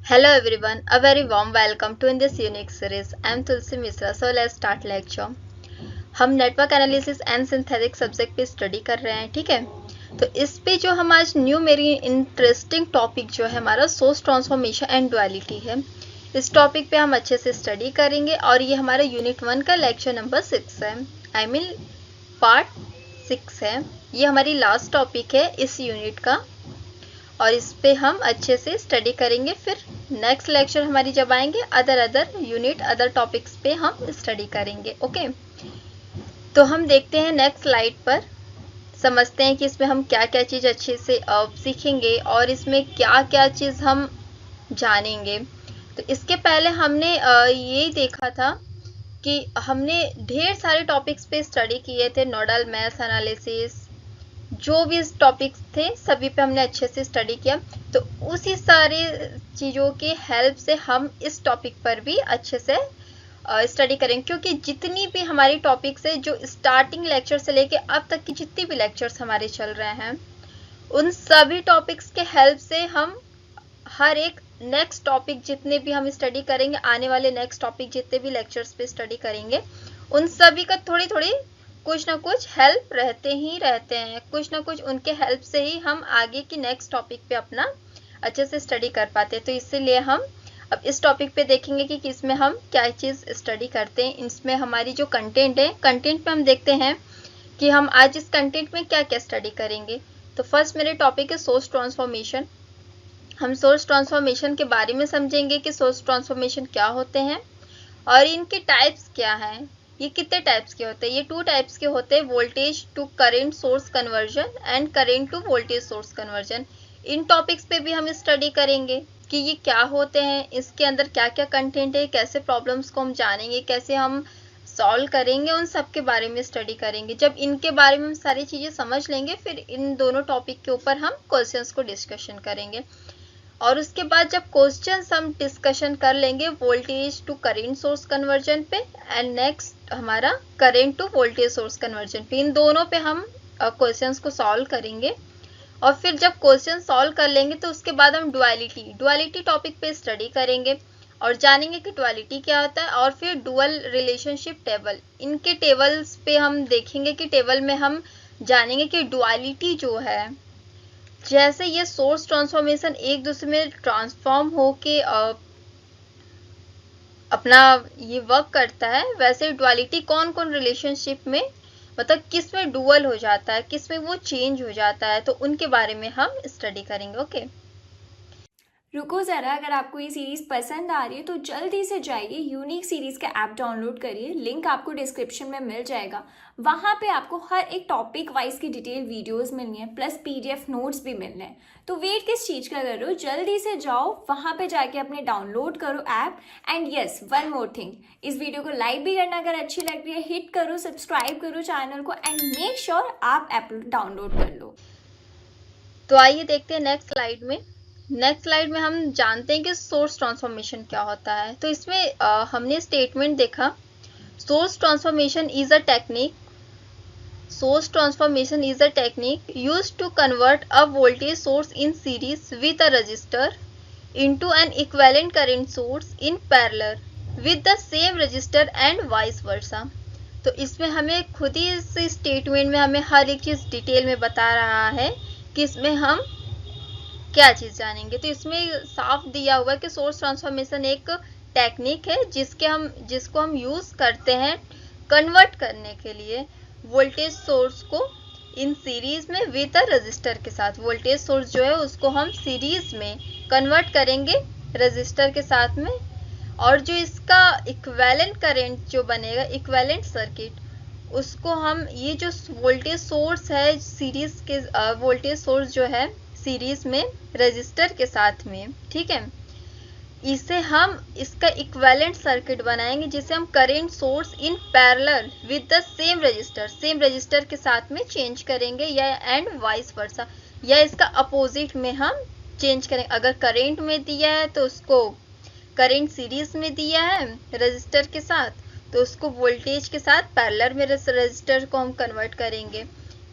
Hello everyone, a very warm welcome to in this unique series. I am Tulsi Misra. So let's start lecture. हम network analysis and synthetic subject पे study कर रहे हैं, ठीक है। तो इस पे जो हम आज न्यू मेरी इंटरेस्टिंग टॉपिक जो है हमारा सोर्स ट्रांसफॉर्मेशन एंड डुअलिटी है। इस टॉपिक पे हम अच्छे से स्टडी करेंगे और ये हमारा यूनिट 1 का लेक्चर नंबर 6 है, आई मीन पार्ट 6 है। ये हमारी लास्ट टॉपिक है इस यूनिट का और इस पे हम अच्छे से स्टडी करेंगे। फिर नेक्स्ट लेक्चर हमारी जब आएंगे अदर यूनिट अदर टॉपिक्स पे हम स्टडी करेंगे। ओके, तो हम देखते हैं नेक्स्ट स्लाइड पर, समझते हैं कि इसमें हम क्या क्या चीज़ अच्छे से सीखेंगे और इसमें क्या क्या चीज़ हम जानेंगे। तो इसके पहले हमने ये देखा था कि हमने ढेर सारे टॉपिक्स पे स्टडी किए थे, नोडल मैथ एनालिसिस, जो भी टॉपिक्स थे सभी पे हमने अच्छे से स्टडी किया। तो उसी सारे चीज़ों के हेल्प से हम इस टॉपिक पर भी अच्छे से स्टडी करेंगे, क्योंकि जितनी भी हमारी टॉपिक्स है जो स्टार्टिंग लेक्चर से लेके अब तक की जितनी भी लेक्चर्स हमारे चल रहे हैं उन सभी टॉपिक्स के हेल्प से हम हर एक नेक्स्ट टॉपिक जितने भी हम स्टडी करेंगे, आने वाले नेक्स्ट टॉपिक जितने भी लेक्चर्स पे स्टडी करेंगे उन सभी का थोड़ी थोड़ी कुछ ना कुछ हेल्प रहते हैं, कुछ ना कुछ उनके हेल्प से ही हम आगे की नेक्स्ट टॉपिक पे अपना अच्छे से स्टडी कर पाते हैं। तो इसीलिए हम अब इस टॉपिक पे देखेंगे कि इसमें हम क्या चीज़ स्टडी करते हैं। इसमें हमारी जो कंटेंट है, कंटेंट पे हम देखते हैं कि हम आज इस कंटेंट में क्या क्या स्टडी करेंगे। तो फर्स्ट मेरे टॉपिक है सोर्स ट्रांसफॉर्मेशन। हम सोर्स ट्रांसफॉर्मेशन के बारे में समझेंगे कि सोर्स ट्रांसफॉर्मेशन क्या होते हैं और इनके टाइप्स क्या हैं। ये कितने टाइप्स के होते हैं? ये 2 टाइप्स के होते हैं, voltage to current source conversion and current to voltage source conversion. इन टॉपिक्स पे भी हम स्टडी करेंगे कि ये क्या होते हैं, इसके अंदर क्या क्या कंटेंट है, कैसे प्रॉब्लम्स को हम जानेंगे, कैसे हम सॉल्व करेंगे, उन सब के बारे में स्टडी करेंगे। जब इनके बारे में हम सारी चीज़ें समझ लेंगे फिर इन दोनों टॉपिक के ऊपर हम क्वेश्चंस को डिस्कशन करेंगे और उसके बाद जब क्वेश्चंस हम डिस्कशन कर लेंगे voltage to current source conversion पे एंड नेक्स्ट हमारा current to voltage source conversion पे, इन दोनों पे हम क्वेश्चंस को सॉल्व करेंगे। और फिर जब क्वेश्चन सॉल्व कर लेंगे तो उसके बाद हम डुअलिटी टॉपिक पे स्टडी करेंगे और जानेंगे कि डुअलिटी क्या होता है। और फिर डुअल रिलेशनशिप टेबल, इनके टेबल्स पे हम देखेंगे कि टेबल में हम जानेंगे कि डुअलिटी जो है, जैसे ये सोर्स ट्रांसफॉर्मेशन एक दूसरे में ट्रांसफॉर्म होके अपना ये वर्क करता है, वैसे डुअलिटी कौन कौन रिलेशनशिप में, मतलब किस में डुअल हो जाता है, किस में वो चेंज हो जाता है, तो उनके बारे में हम स्टडी करेंगे। ओके, रुको ज़रा, अगर आपको ये सीरीज़ पसंद आ रही है तो जल्दी से जाइए यूनिक सीरीज़ का ऐप डाउनलोड करिए, लिंक आपको डिस्क्रिप्शन में मिल जाएगा। वहाँ पे आपको हर एक टॉपिक वाइज की डिटेल वीडियोस मिलनी है, प्लस पीडीएफ नोट्स भी मिलने हैं। तो वेट किस चीज़ का कर रहे हो, जल्दी से जाओ वहाँ पे जाके अपने डाउनलोड करो app. And yes, one more thing, इस वीडियो को लाइक भी करना, अगर अच्छी लग रही है हिट करो, सब्सक्राइब करो चैनल को एंड मेक श्योर आप ऐप डाउनलोड कर लो। तो आइए देखते हैं नेक्स्ट स्लाइड में। नेक्स्ट स्लाइड में हम जानते हैं कि सोर्स ट्रांसफॉर्मेशन क्या होता है। तो इसमें हमने स्टेटमेंट देखा, source transformation is a technique, source transformation is a technique used to convert a voltage source in series with a resistor into an equivalent current source in parallel with the same resistor and vice versa। तो इसमें हमें खुद ही इस statement में हमें हर एक चीज़ detail में बता रहा है कि इसमें हम क्या चीज़ जानेंगे। तो इसमें साफ दिया हुआ है कि सोर्स ट्रांसफॉर्मेशन एक टेक्निक है जिसको हम यूज़ करते हैं कन्वर्ट करने के लिए वोल्टेज सोर्स को इन सीरीज में विद अ रजिस्टर के साथ। वोल्टेज सोर्स जो है उसको हम सीरीज में कन्वर्ट करेंगे रजिस्टर के साथ में, और जो इसका इक्विवेलेंट करंट जो बनेगा, इक्विवेलेंट सर्किट, उसको हम ये जो वोल्टेज सोर्स है सीरीज के वोल्टेज सोर्स जो है सीरीज में रजिस्टर के साथ में, ठीक है, इसे हम इसका इक्विवेलेंट सर्किट बनाएंगे जिसे हम current source in parallel with the same register के साथ में चेंज करेंगे, या एंड वाइस वर्सा, या इसका अपोजिट में हम चेंज करेंगे। अगर करंट में दिया है तो उसको करंट सीरीज में दिया है रजिस्टर के साथ, तो उसको वोल्टेज के साथ पैरेलल में रजिस्टर को हम कन्वर्ट करेंगे।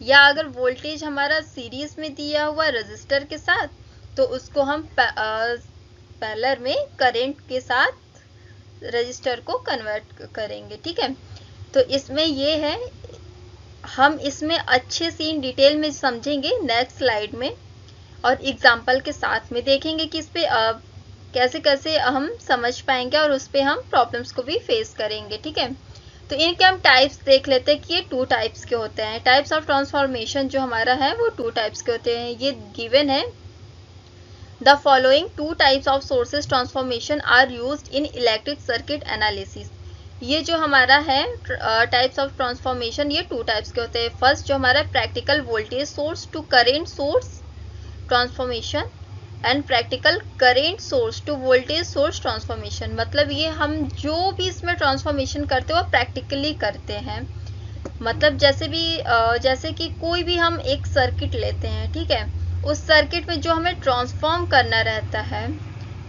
या अगर वोल्टेज हमारा सीरीज में दिया हुआ रजिस्टर के साथ तो उसको हम पैरेलल में करंट के साथ रजिस्टर को कन्वर्ट करेंगे। ठीक है, तो इसमें ये है, हम इसमें अच्छे से इन डिटेल में समझेंगे नेक्स्ट स्लाइड में और एग्जाम्पल के साथ में देखेंगे कि इस पे कैसे कैसे हम समझ पाएंगे और उस पे हम प्रॉब्लम्स को भी फेस करेंगे। ठीक है, तो इनके हम टाइप्स देख लेते हैं कि ये 2 टाइप्स के होते हैं। टाइप्स ऑफ ट्रांसफॉर्मेशन जो हमारा है वो 2 टाइप्स के होते हैं। ये गिवन है, the following 2 types of sources transformation are used in electric circuit analysis. ये जो हमारा है टाइप्स ऑफ ट्रांसफॉर्मेशन, ये 2 टाइप्स के होते हैं। फर्स्ट जो हमारा practical voltage source to current source transformation and practical current source to voltage source transformation. मतलब ये हम जो भी इसमें ट्रांसफॉर्मेशन करते हैं वो प्रैक्टिकली करते हैं। मतलब जैसे कि कोई भी हम एक सर्किट लेते हैं, ठीक है, उस सर्किट में जो हमें ट्रांसफॉर्म करना रहता है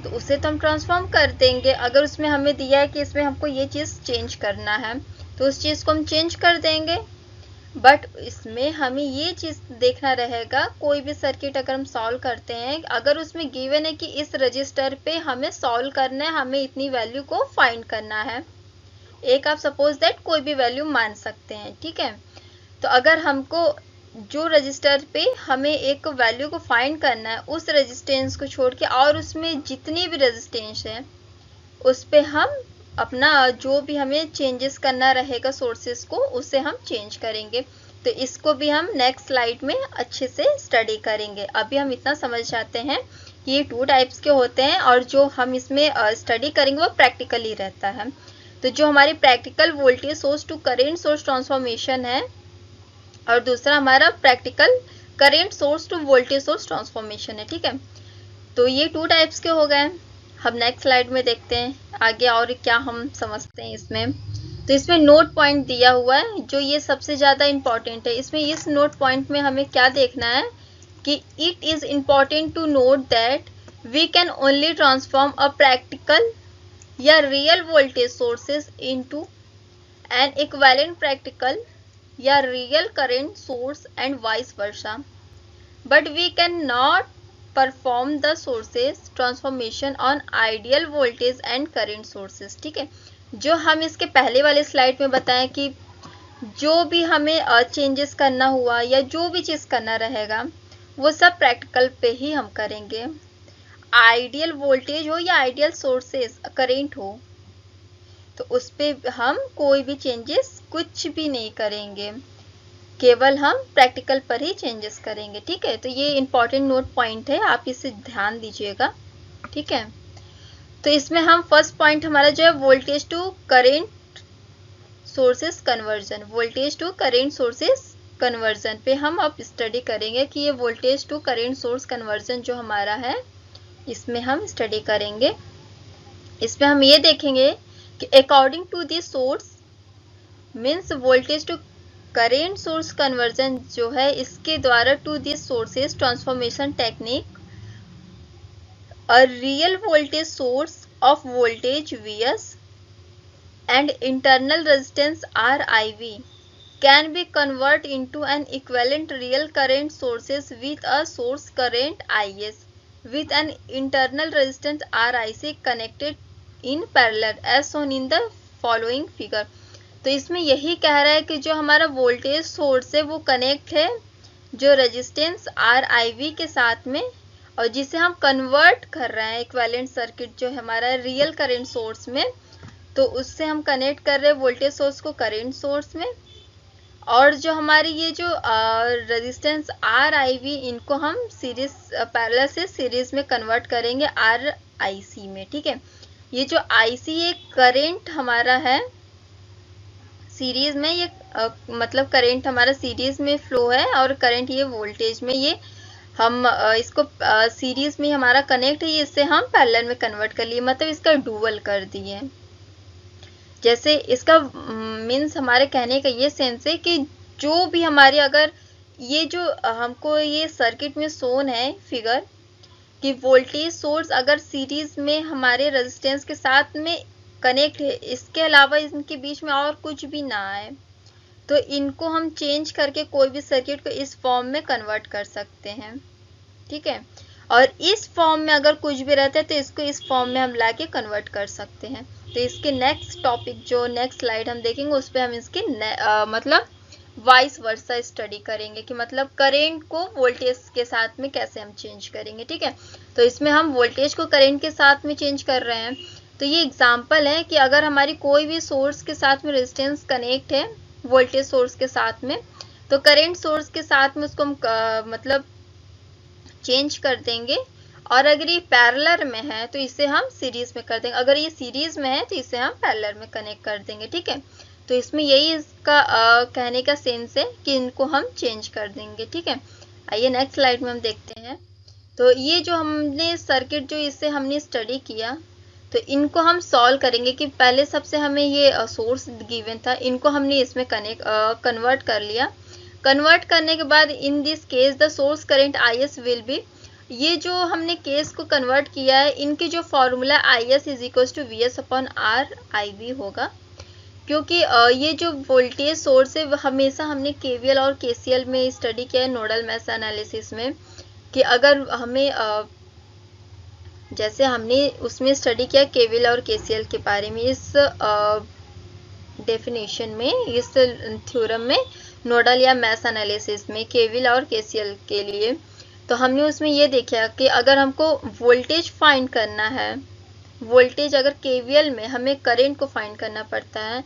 तो उसे तो हम ट्रांसफॉर्म कर देंगे। अगर उसमें हमें दिया है कि इसमें हमको ये चीज़ चेंज करना है तो उस चीज़ को हम चेंज कर देंगे। बट इसमें हमें ये चीज़ देखना रहेगा, कोई भी सर्किट अगर हम सॉल्व करते हैं, अगर उसमें गिवन है कि इस रजिस्टर पे हमें सॉल्व करना है, हमें इतनी वैल्यू को फाइंड करना है, एक आप सपोज दैट कोई भी वैल्यू मान सकते हैं। ठीक है, तो अगर हमको जो रजिस्टर पे हमें एक वैल्यू को फाइंड करना है, उस रेजिस्टेंस को छोड़ के और उसमें जितनी भी रेजिस्टेंस है उस पे हम अपना जो भी हमें चेंजेस करना रहेगा सोर्सेस को, उसे हम चेंज करेंगे। तो इसको भी हम नेक्स्ट स्लाइड में अच्छे से स्टडी करेंगे। अभी हम इतना समझ जाते हैं कि ये 2 टाइप्स के होते हैं और जो हम इसमें स्टडी करेंगे वो प्रैक्टिकली रहता है। तो जो हमारी practical voltage source to current source transformation है और दूसरा हमारा practical current source to voltage source transformation है। ठीक है, तो ये 2 टाइप्स के हो गए। हम नेक्स्ट स्लाइड में देखते हैं आगे और क्या हम समझते हैं इसमें। तो इसमें नोट पॉइंट दिया हुआ है जो ये सबसे ज़्यादा इम्पॉर्टेंट है। इसमें इस नोट पॉइंट में हमें क्या देखना है कि it is important to note that we can only transform a practical या real voltage sources into an equivalent practical या real current source and vice versa, but we can not perform the sources transformation on ideal voltage and current sources. ठीक है, जो हम इसके पहले वाले slide में बताएं कि जो भी हमें चेंजेस करना हुआ या जो भी चीज़ करना रहेगा वो सब प्रैक्टिकल पे ही हम करेंगे। आइडियल वोल्टेज हो या आइडियल सोर्सेस करंट हो तो उस पर हम कोई भी चेंजेस कुछ भी नहीं करेंगे, केवल हम प्रैक्टिकल पर ही चेंजेस करेंगे। ठीक है, तो ये इंपॉर्टेंट नोट पॉइंट है, आप इसे ध्यान दीजिएगा। ठीक है, तो इसमें हम फर्स्ट पॉइंट हमारा जो है voltage to current sources conversion, voltage to current sources conversion पे हम अब स्टडी करेंगे कि ये voltage to current source conversion जो हमारा है इसमें हम स्टडी करेंगे। इसमें हम ये देखेंगे कि according to this source means voltage to current source conversion जो है इसके द्वारा to this sources transformation technique a real voltage source of voltage Vs and internal resistance Riv can be converted into an equivalent real current sources with a source current Is with an internal resistance Ric connected in parallel as shown in the following figure। तो इसमें यही कह रहा है कि जो हमारा voltage source है वो कनेक्ट है जो रेजिस्टेंस Riv के साथ में और जिसे हम कन्वर्ट कर रहे हैं इक्विवेलेंट सर्किट जो हमारा रियल करंट सोर्स में, तो उससे हम कनेक्ट कर रहे हैं वोल्टेज सोर्स को करंट सोर्स में। और जो हमारी ये जो रेजिस्टेंस Riv इनको हम सीरीज पैरेलल से सीरीज में कन्वर्ट करेंगे Ric में। ठीक है, ये जो Ic ये करंट हमारा है सीरीज में, ये मतलब करंट हमारा सीरीज में फ्लो है और करंट ये वोल्टेज में, ये हम इसको सीरीज में हमारा कनेक्ट है, इससे हम पैरेलल में कन्वर्ट कर लिए, मतलब इसका डुअल कर दिए। जैसे इसका मीन्स हमारे कहने का ये सेंस है कि जो भी हमारे अगर ये जो हमको ये सर्किट में शोन है फिगर कि वोल्टेज सोर्स अगर सीरीज में हमारे रेजिस्टेंस के साथ में कनेक्ट है, इसके अलावा इनके बीच में और कुछ भी ना आए, तो इनको हम चेंज करके कोई भी सर्किट को इस फॉर्म में कन्वर्ट कर सकते हैं। ठीक है, और इस फॉर्म में अगर कुछ भी रहता है तो इसको इस फॉर्म में हम लाके कन्वर्ट कर सकते हैं। तो इसके नेक्स्ट टॉपिक जो नेक्स्ट स्लाइड हम देखेंगे उस पर हम इसकी मतलब वाइस वर्सा स्टडी करेंगे कि मतलब करेंट को वोल्टेज के साथ में कैसे हम चेंज करेंगे। ठीक है, तो इसमें हम वोल्टेज को करेंट के साथ में चेंज कर रहे हैं। तो ये एग्जांपल है कि अगर हमारी कोई भी सोर्स के साथ में रेजिस्टेंस कनेक्ट है वोल्टेज सोर्स के साथ में, तो करेंट सोर्स के साथ में उसको हम मतलब चेंज कर देंगे। और अगर ये पैरेलल में है तो इसे हम सीरीज में कर देंगे, अगर ये सीरीज में है तो इसे हम पैरेलल में कनेक्ट कर देंगे। ठीक है, तो इसमें यही इसका कहने का सेंस है कि इनको हम चेंज कर देंगे। ठीक है, आइए नेक्स्ट स्लाइड में हम देखते हैं। तो ये जो हमने सर्किट जो इससे हमने स्टडी किया, तो इनको हम सॉल्व करेंगे कि पहले सबसे हमें ये सोर्स गिवन था, इनको हमने इसमें कन्वर्ट कर लिया। कन्वर्ट करने के बाद in this case the source current IS will be, ये जो हमने केस को कन्वर्ट किया है इनकी जो formula IS is equal to VS upon RIV होगा, क्योंकि ये जो वोल्टेज सोर्स है हमेशा हमने KVL और KCL में स्टडी किया है नोडल मेश एनालिसिस में, कि अगर हमें जैसे हमने उसमें स्टडी किया KVL और KCL के बारे में इस डेफिनेशन में, इस थ्योरम में नोडल या मैश एनालिसिस में KVL और KCL के लिए, तो हमने उसमें ये देखा कि अगर हमको वोल्टेज फाइंड करना है, वोल्टेज अगर KVL में हमें करंट को फाइंड करना पड़ता है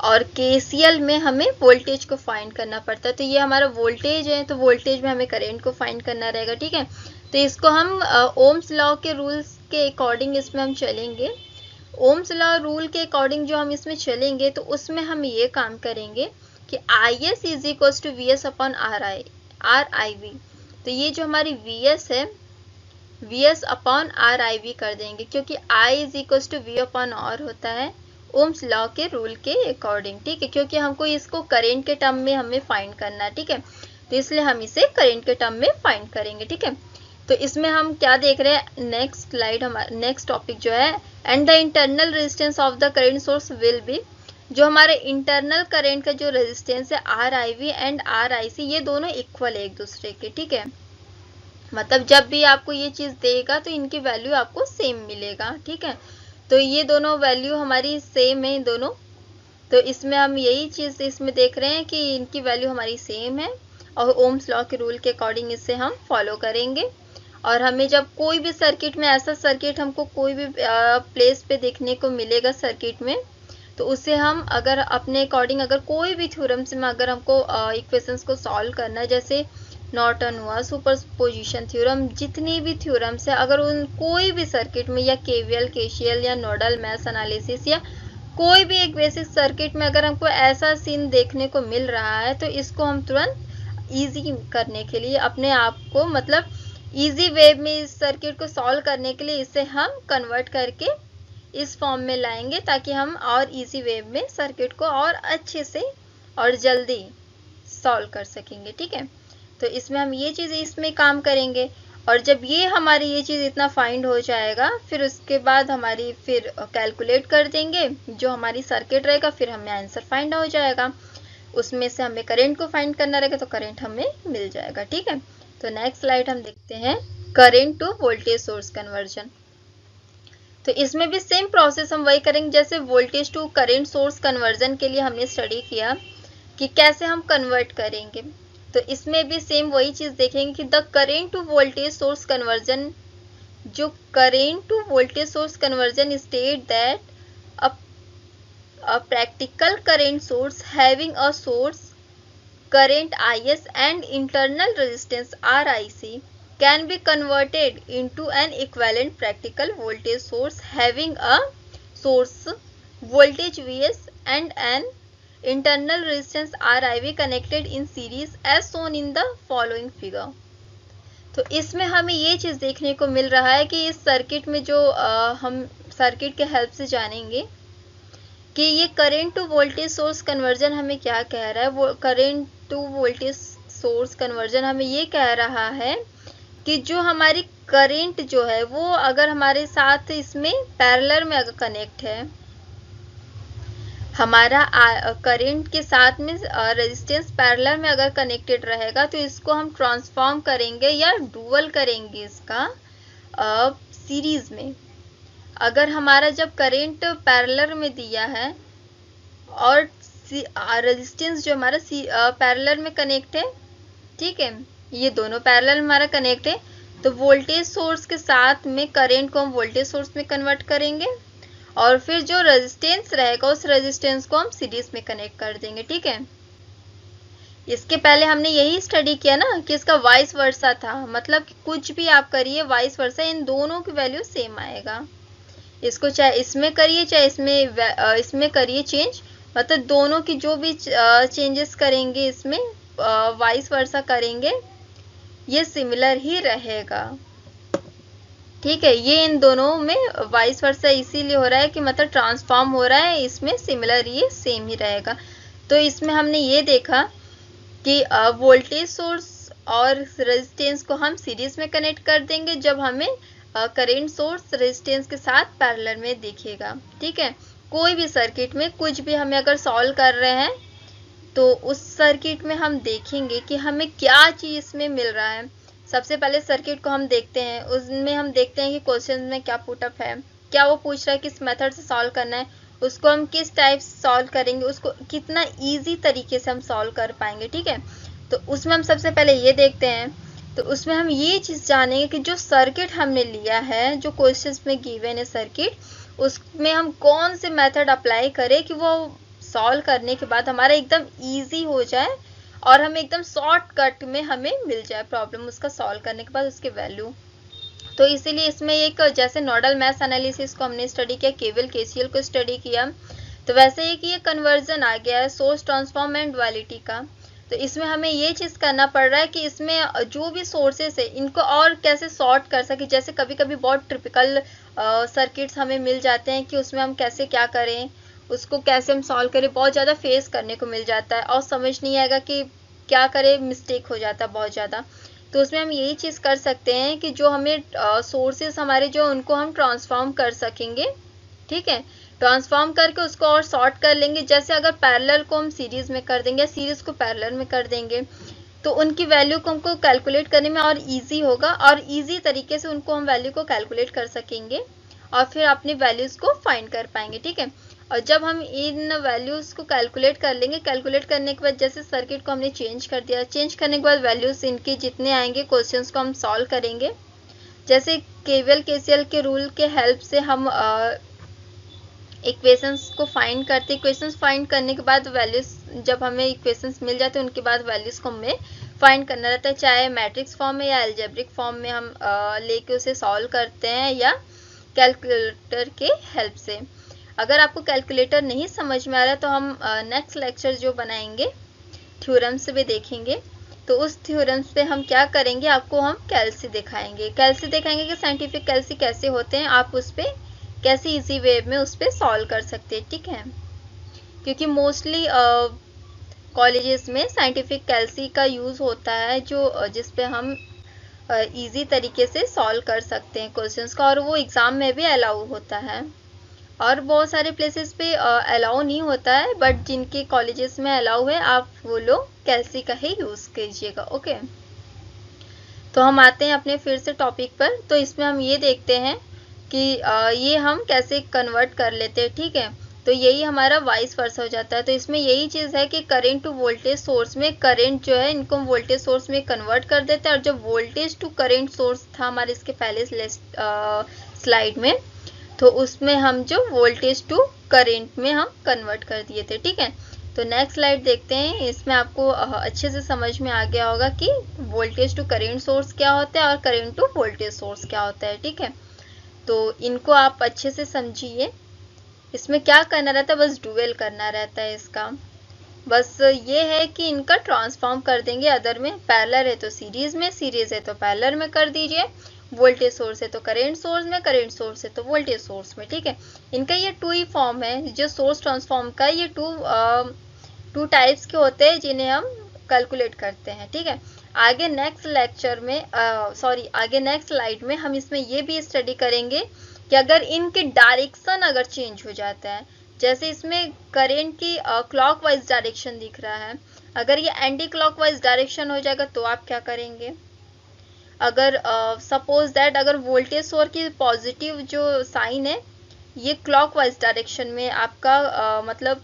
और KCL में हमें वोल्टेज को फाइंड करना पड़ता है। तो ये हमारा वोल्टेज है, तो वोल्टेज में हमें करंट को फाइंड करना रहेगा। ठीक है, तो इसको हम ओम्स लॉ के रूल्स के अकॉर्डिंग इसमें हम चलेंगे। ओम्स लॉ रूल के अकॉर्डिंग जो हम इसमें चलेंगे तो उसमें हम ये काम करेंगे कि IS is equal to VS upon RIV। तो ये जो हमारी VS है VS अपॉन RIV कर देंगे, क्योंकि I is equal to V upon R होता है ओम्स लॉ के रूल के अकॉर्डिंग। ठीक है, क्योंकि हमको इसको करंट के टर्म में हमें फाइंड करना है। ठीक है, तो इसलिए हम इसे करंट के टर्म में फाइंड करेंगे। ठीक है, तो इसमें हम क्या देख रहे हैं, नेक्स्ट स्लाइड हमारा नेक्स्ट टॉपिक जो है, and the internal resistance of the current source will be, जो हमारे इंटरनल करंट का जो रेजिस्टेंस है RIV एंड RIC ये दोनों इक्वल है एक दूसरे के। ठीक है, मतलब जब भी आपको ये चीज देगा तो इनकी वैल्यू आपको सेम मिलेगा। ठीक है, तो ये दोनों वैल्यू हमारी सेम है दोनों, तो इसमें हम यही चीज इसमें देख रहे हैं कि इनकी वैल्यू हमारी सेम है और ओम्स लॉ के रूल के अकॉर्डिंग इसे हम फॉलो करेंगे। और हमें जब कोई भी सर्किट में ऐसा सर्किट हमको कोई भी प्लेस पे देखने को मिलेगा सर्किट में, तो उसे हम अगर अपने अकॉर्डिंग अगर कोई भी थ्योरम से अगर हमको इक्वेशंस को सॉल्व करना है, जैसे नॉर्टन हुआ, सुपरपोजिशन थ्योरम, जितनी भी थ्योरम्स है, अगर उन कोई भी सर्किट में या KVL KCL या नोडल मैश एनालिसिस या कोई भी एक बेसिक सर्किट में अगर हमको ऐसा सीन देखने को मिल रहा है, तो इसको हम तुरंत इजी करने के लिए अपने आप को मतलब इजी वे में इस सर्किट को सॉल्व करने के लिए इसे हम कन्वर्ट करके इस फॉर्म में लाएंगे, ताकि हम और इजी वे में सर्किट को और अच्छे से और जल्दी सॉल्व कर सकेंगे। ठीक है, तो इसमें हम ये चीज़ इसमें काम करेंगे, और जब ये हमारी ये चीज़ इतना फाइंड हो जाएगा फिर उसके बाद हमारी फिर कैलकुलेट कर देंगे जो हमारी सर्किट रहेगा, फिर हमें आंसर फाइंड हो जाएगा। उसमें से हमें करंट को फाइंड करना रहेगा तो करंट हमें मिल जाएगा। ठीक है, तो नेक्स्ट स्लाइड हम देखते हैं, current to voltage source conversion. तो इसमें भी सेम प्रोसेस हम वही करेंगे जैसे voltage to current source conversion के लिए हमने स्टडी किया कि कैसे हम कन्वर्ट करेंगे। तो इसमें भी सेम वही चीज देखेंगे कि the current to voltage source conversion, जो current to voltage source conversion state that a practical current source having a source current IS and internal resistance RIC can be converted into an equivalent practical voltage source having a source voltage VS and an internal resistance RIV connected in series as shown in the following figure। तो इसमें हमें ये चीज़ देखने को मिल रहा है कि इस सर्किट में जो हम सर्किट के हेल्प से जानेंगे कि ये current to voltage source conversion हमें क्या कह रहा है। वो current to voltage source conversion हमें ये कह रहा है कि जो हमारी करंट जो है वो अगर हमारे साथ इसमें पैरेलल में अगर कनेक्ट है, हमारा करंट के साथ में रेजिस्टेंस पैरेलल में अगर कनेक्टेड रहेगा तो इसको हम ट्रांसफॉर्म करेंगे या डुअल करेंगे इसका सीरीज में। अगर हमारा जब करंट पैरेलल में दिया है और रेजिस्टेंस जो हमारा पैरेलल में कनेक्ट है, ठीक है, ये दोनों पैरेलल में हमारा कनेक्ट है, तो वोल्टेज सोर्स के साथ में करंट को हम वोल्टेज सोर्स में कन्वर्ट करेंगे और फिर जो रेजिस्टेंस रहेगा उस रेजिस्टेंस को हम सीरीज में कनेक्ट कर देंगे, ठीक है। इसके पहले हमने यही स्टडी किया ना कि इसका वाइस वर्सा था, मतलब कि कुछ भी आप करिए वाइस वर्सा इन दोनों की वैल्यू सेम आएगा। इसको चाहे इसमें करिए चाहे इसमें करिए चेंज, मतलब दोनों की जो भी चेंजेस करेंगे इसमें वाइस वर्सा करेंगे ये सिमिलर ही रहेगा, ठीक है। ये इन दोनों में वाइस वर्सा इसीलिए हो रहा है कि मतलब ट्रांसफॉर्म हो रहा है, इसमें सिमिलर ये सेम ही रहेगा। तो इसमें हमने ये देखा कि वोल्टेज सोर्स और रेजिस्टेंस को हम सीरीज में कनेक्ट कर देंगे जब हमें करंट सोर्स रेजिस्टेंस के साथ पैरेलल में दिखेगा, ठीक है। कोई भी सर्किट में कुछ भी हमें अगर सॉल्व कर रहे हैं तो उस सर्किट में हम देखेंगे कि हमें क्या चीज में मिल रहा है। सबसे पहले सर्किट को हम देखते हैं, उसमें हम देखते हैं कि क्वेश्चन में क्या पुटअप है, क्या वो पूछ रहा है किस मेथड से सॉल्व करना है, उसको हम किस टाइप से सॉल्व करेंगे, उसको कितना इजी तरीके से हम सॉल्व कर पाएंगे, ठीक है। तो उसमें हम सबसे पहले ये देखते हैं, तो उसमें हम ये चीज जानेंगे कि जो सर्किट हमने लिया है, जो क्वेश्चन में गिवन है सर्किट, उसमें हम कौन से मेथड अप्लाई करें कि वो सॉल्व करने के बाद हमारा एकदम इजी हो जाए और हमें एकदम शॉर्टकट में हमें मिल जाए प्रॉब्लम उसका सॉल्व करने के बाद उसकी वैल्यू। तो इसीलिए इसमें एक जैसे नोडल मैथ्स एनालिसिस को हमने स्टडी किया, केवीएल केसीएल को स्टडी किया, तो वैसे ही कि ये कन्वर्जन आ गया है सोर्स ट्रांसफॉर्म एंड डुअलिटी का। तो इसमें हमें ये चीज करना पड़ रहा है कि इसमें जो भी सोर्सेस है इनको और कैसे सॉर्ट कर सके। जैसे कभी कभी बहुत टिपिकल सर्किट्स हमें मिल जाते हैं कि उसमें हम कैसे क्या करें, उसको कैसे हम सॉल्व करें, बहुत ज़्यादा फेस करने को मिल जाता है और समझ नहीं आएगा कि क्या करें, मिस्टेक हो जाता है बहुत ज़्यादा। तो उसमें हम यही चीज़ कर सकते हैं कि जो हमें सोर्सेस हमारे जो उनको हम ट्रांसफॉर्म कर सकेंगे, ठीक है, ट्रांसफॉर्म करके उसको और सॉर्ट कर लेंगे। जैसे अगर पैरेलल को हम सीरीज में कर देंगे, सीरीज को पैरेलल में कर देंगे, तो उनकी वैल्यू को हमको कैलकुलेट करने में और इजी होगा और इजी तरीके से उनको हम वैल्यू को कैलकुलेट कर सकेंगे और फिर अपनी वैल्यूज को फाइंड कर पाएंगे, ठीक है। और जब हम इन वैल्यूज को कैलकुलेट कर लेंगे, कैलकुलेट करने के बाद जैसे सर्किट को हमने चेंज कर दिया, चेंज करने के बाद वैल्यूज इनके जितने आएंगे क्वेश्चंस को हम सॉल्व करेंगे। जैसे केवीएल केसीएल के रूल के हेल्प से हम इक्वेशंस को फाइंड करते, इक्वेशंस फाइंड करने के बाद वैल्यूज जब हमें इक्वेशंस मिल जाते हैं उनके बाद वैल्यूज को हमें फाइंड करना रहता है, चाहे मैट्रिक्स फॉर्म में या अलजेब्रिक फॉर्म में हम लेके उसे सॉल्व करते हैं या कैलकुलेटर के हेल्प से। अगर आपको कैलकुलेटर नहीं समझ में आ रहा तो हम नेक्स्ट लेक्चर जो बनाएंगे थ्योरम्स भी देखेंगे, तो उस थ्योरम्स पे हम क्या करेंगे, आपको हम कैल्सी दिखाएंगे कि साइंटिफिक कैल्सी कैसे होते हैं, आप उस पर कैसे इजी वे में उस पर सॉल्व कर सकते हैं, ठीक है। क्योंकि मोस्टली कॉलेजेस में साइंटिफिक कैल्सी का यूज़ होता है जो जिस पे हम इजी तरीके से सॉल्व कर सकते हैं क्वेश्चंस का, और वो एग्ज़ाम में भी अलाउ होता है और बहुत सारे प्लेसेस पे अलाउ नहीं होता है, बट जिनके कॉलेजेस में अलाउ है आप वो लोग कैल्सी का ही यूज़ कीजिएगा, ओके। तो हम आते हैं अपने फिर से टॉपिक पर। तो इसमें हम ये देखते हैं कि ये हम कैसे कन्वर्ट कर लेते हैं, ठीक है। तो यही हमारा वाइस वर्सा हो जाता है। तो इसमें यही चीज़ है कि करंट टू वोल्टेज सोर्स में करंट जो है इनको हम वोल्टेज सोर्स में कन्वर्ट कर देते हैं, और जब वोल्टेज टू करंट सोर्स था हमारे इसके पहले स्लाइड में, तो उसमें हम जो वोल्टेज टू करंट में हम कन्वर्ट कर दिए थे, ठीक है। तो नेक्स्ट स्लाइड देखते हैं, इसमें आपको अच्छे से समझ में आ गया होगा कि वोल्टेज टू करंट सोर्स क्या होता है और करंट टू वोल्टेज सोर्स क्या होता है, ठीक है। तो इनको आप अच्छे से समझिए। इसमें क्या करना रहता है, बस डुअल करना रहता है इसका। बस ये है कि इनका ट्रांसफॉर्म कर देंगे, अदर में पैरेलल है तो सीरीज में, सीरीज है तो पैरेलल में कर दीजिए, वोल्टेज सोर्स है तो करंट सोर्स में, करंट सोर्स है तो वोल्टेज सोर्स में, ठीक है। इनका ये टू ही फॉर्म है, जो सोर्स ट्रांसफॉर्म का ये टू टाइप्स के होते हैं जिन्हें हम कैलकुलेट करते हैं, ठीक है। आगे नेक्स्ट लेक्चर में आगे नेक्स्ट स्लाइड में हम इसमें ये भी स्टडी करेंगे कि अगर इनके डायरेक्शन अगर चेंज हो जाता है, जैसे इसमें करेंट की क्लॉकवाइज डायरेक्शन दिख रहा है, अगर ये एंटी क्लॉकवाइज डायरेक्शन हो जाएगा तो आप क्या करेंगे? अगर सपोज दैट अगर वोल्टेज सोर्स की पॉजिटिव जो साइन है ये क्लॉकवाइज डायरेक्शन में आपका मतलब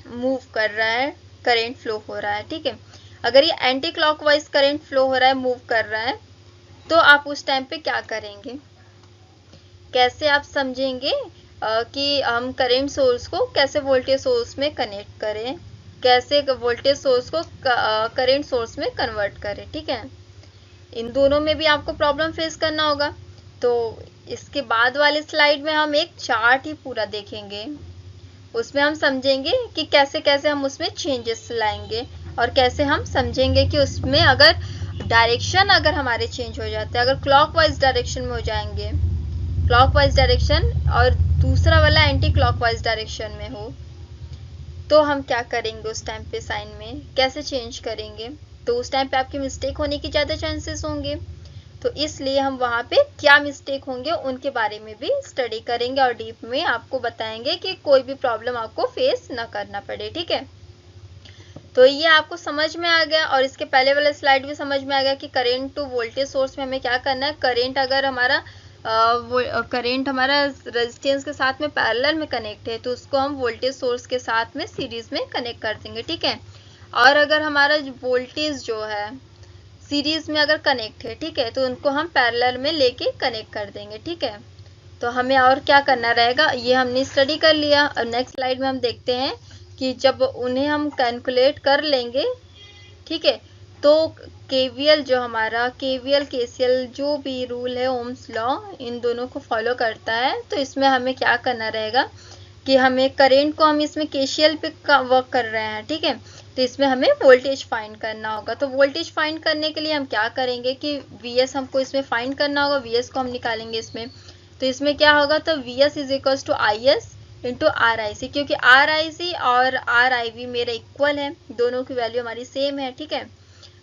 मूव कर रहा है, करंट फ्लो हो रहा है, ठीक है। अगर ये एंटी क्लॉकवाइज करंट फ्लो हो रहा है, मूव कर रहा है, तो आप उस टाइम पे क्या करेंगे? कैसे आप समझेंगे कि हम करंट सोर्स को कैसे वोल्टेज सोर्स में कनेक्ट करें, कैसे वोल्टेज सोर्स को करंट सोर्स में कन्वर्ट करें, ठीक है। इन दोनों में भी आपको प्रॉब्लम फेस करना होगा। तो इसके बाद वाले स्लाइड में हम एक चार्ट ही पूरा देखेंगे, उसमें हम समझेंगे कि कैसे कैसे हम उसमें चेंजेस लाएंगे और कैसे हम समझेंगे कि उसमें अगर डायरेक्शन अगर हमारे चेंज हो जाते हैं, अगर क्लॉकवाइज डायरेक्शन में हो जाएंगे, क्लॉकवाइज डायरेक्शन और दूसरा वाला एंटी क्लॉकवाइज डायरेक्शन में हो, तो हम क्या करेंगे? उस टाइम पे साइन में कैसे चेंज करेंगे? तो उस टाइम पे आपकी मिस्टेक होने की ज़्यादा चांसेस होंगे। तो इसलिए हम वहाँ पे क्या मिस्टेक होंगे उनके बारे में भी स्टडी करेंगे और डीप में आपको बताएंगे कि कोई भी प्रॉब्लम आपको फेस ना करना पड़े, ठीक है। तो ये आपको समझ में आ गया और इसके पहले वाला स्लाइड भी समझ में आ गया कि करेंट टू वोल्टेज सोर्स में हमें क्या करना है। करेंट अगर हमारा करंट हमारा रेजिस्टेंस के साथ में पैरेलल में कनेक्ट है तो उसको हम वोल्टेज सोर्स के साथ में सीरीज में कनेक्ट कर देंगे, ठीक है। और अगर हमारा वोल्टेज जो है सीरीज में अगर कनेक्ट है, ठीक है, तो उनको हम पैरेलल में लेके कनेक्ट कर देंगे, ठीक है। तो हमें और क्या करना रहेगा ये हमने स्टडी कर लिया। और नेक्स्ट स्लाइड में हम देखते हैं कि जब उन्हें हम कैलकुलेट कर लेंगे, ठीक है, तो केवीएल जो हमारा केवीएल केसीएल जो भी रूल है ओम्स लॉ इन दोनों को फॉलो करता है। तो इसमें हमें क्या करना रहेगा कि हमें करेंट को हम इसमें केसीएल पे वर्क कर रहे हैं, ठीक है, तो इसमें हमें वोल्टेज फाइंड करना होगा। तो वोल्टेज फाइंड करने के लिए हम क्या करेंगे कि वीएस हमको इसमें फाइंड करना होगा, वीएस को हम निकालेंगे इसमें। तो इसमें क्या होगा? तो V S is equals to I S into R I C, क्योंकि आर आई सी और आर आई वी मेरे इक्वल है, दोनों की वैल्यू हमारी सेम है, ठीक है।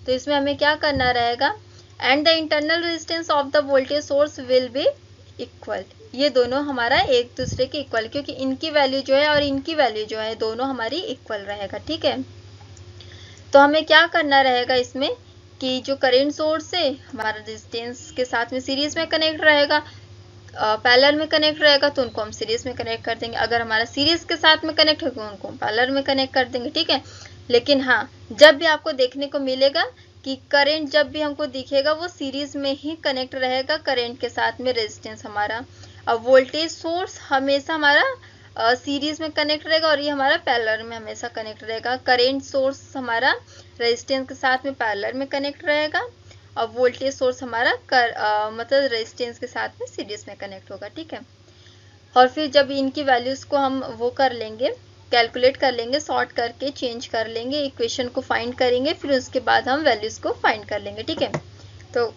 तो इसमें हमें क्या करना रहेगा? And the internal resistance of the voltage source will be equal. ये दोनों हमारा एक दूसरे के इक्वल, क्योंकि इनकी वैल्यू जो है और इनकी वैल्यू जो है दोनों हमारी इक्वल रहेगा, ठीक है। तो हमें क्या करना रहेगा इसमें कि जो करंट सोर्स है हमारा रेजिस्टेंस के साथ में सीरीज में कनेक्ट रहेगा, पैरेलल में कनेक्ट रहेगा तो उनको हम सीरीज में कनेक्ट कर देंगे। अगर हमारा सीरीज के साथ में कनेक्ट होगा उनको हम पैरेलल में कनेक्ट कर देंगे, ठीक है। लेकिन हाँ, जब भी आपको देखने को मिलेगा कि करंट जब भी हमको दिखेगा वो सीरीज में ही कनेक्ट रहेगा करंट के साथ में रेजिस्टेंस हमारा, और वोल्टेज सोर्स हमेशा हमारा सीरीज में कनेक्ट रहेगा और ये हमारा पैरेलल में हमेशा कनेक्ट रहेगा। करंट सोर्स हमारा रेजिस्टेंस के साथ में पैरेलल में कनेक्ट रहेगा और वोल्टेज सोर्स हमारा मतलब रेजिस्टेंस के साथ में सीरीज में कनेक्ट होगा, ठीक है। और फिर जब इनकी वैल्यूज को हम वो कर लेंगे, कैलकुलेट कर लेंगे, सॉर्ट करके चेंज कर लेंगे, इक्वेशन को फाइंड करेंगे, फिर उसके बाद हम वैल्यूज को फाइंड कर लेंगे, ठीक है। तो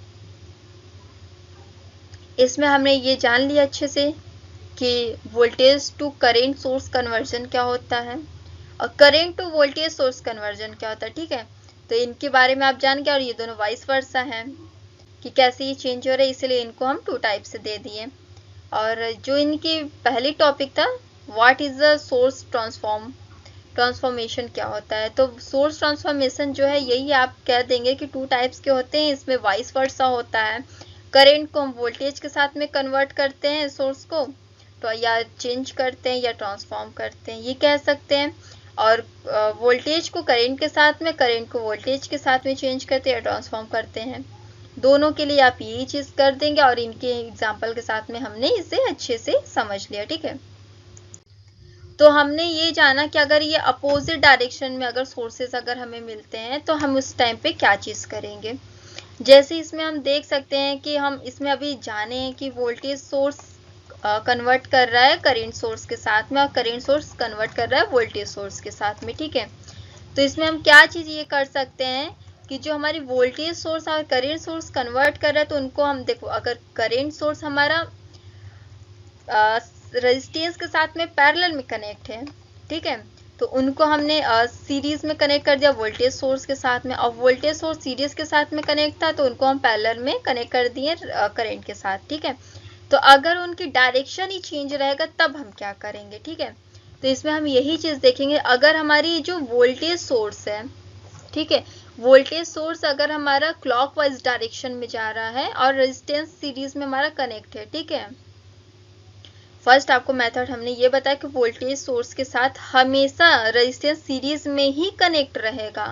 इसमें हमने ये जान लिया अच्छे से कि voltage to current source conversion क्या होता है और current to voltage source conversion क्या होता है, ठीक है। तो इनके बारे में आप जान गए और ये दोनों वाइस वर्सा हैं कि कैसे ये चेंज हो रहे हैं, इसलिए इनको हम 2 टाइप से दे दिए। और जो इनकी पहली टॉपिक था what is the source transformation क्या होता है, तो सोर्स ट्रांसफॉर्मेशन जो है यही आप कह देंगे कि 2 टाइप्स के होते हैं। इसमें वाइस वर्सा होता है, करंट को हम वोल्टेज के साथ में कन्वर्ट करते हैं सोर्स को, तो या चेंज करते हैं या ट्रांसफॉर्म करते हैं, ये कह सकते हैं। और वोल्टेज को करंट के साथ में, करंट को वोल्टेज के साथ में चेंज करते हैं या ट्रांसफॉर्म करते हैं। दोनों के लिए आप यही चीज़ कर देंगे और इनके एग्जाम्पल के साथ में हमने इसे अच्छे से समझ लिया, ठीक है। तो हमने ये जाना कि अगर ये अपोजिट डायरेक्शन में अगर सोर्सेज अगर हमें मिलते हैं तो हम उस टाइम पे क्या चीज़ करेंगे। जैसे इसमें हम देख सकते हैं कि हम इसमें अभी जाने हैं कि वोल्टेज सोर्स कन्वर्ट कर रहा है करंट सोर्स के साथ में और करंट सोर्स कन्वर्ट कर रहा है वोल्टेज सोर्स के साथ में, ठीक है। तो इसमें हम क्या चीज़ ये कर सकते हैं कि जो हमारी वोल्टेज सोर्स और करंट सोर्स कन्वर्ट कर रहा है तो उनको हम देखो, अगर करंट सोर्स हमारा रेजिस्टेंस के साथ में पैरेलल में कनेक्ट है, ठीक है, तो उनको हमने सीरीज में कनेक्ट कर दिया वोल्टेज सोर्स के साथ में, और वोल्टेज सोर्स सीरीज के साथ में कनेक्ट था तो उनको हम पैरेलल में कनेक्ट कर दिए करंट के साथ, ठीक है। तो अगर उनकी डायरेक्शन ही चेंज रहेगा तब हम क्या करेंगे, ठीक है। तो इसमें हम यही चीज देखेंगे, अगर हमारी जो वोल्टेज सोर्स है, ठीक है, वोल्टेज सोर्स अगर हमारा क्लॉकवाइज डायरेक्शन में जा रहा है और रेजिस्टेंस सीरीज में हमारा कनेक्ट है, ठीक है। फर्स्ट आपको मेथड हमने ये बताया कि वोल्टेज सोर्स के साथ हमेशा रेजिस्टेंस सीरीज में ही कनेक्ट रहेगा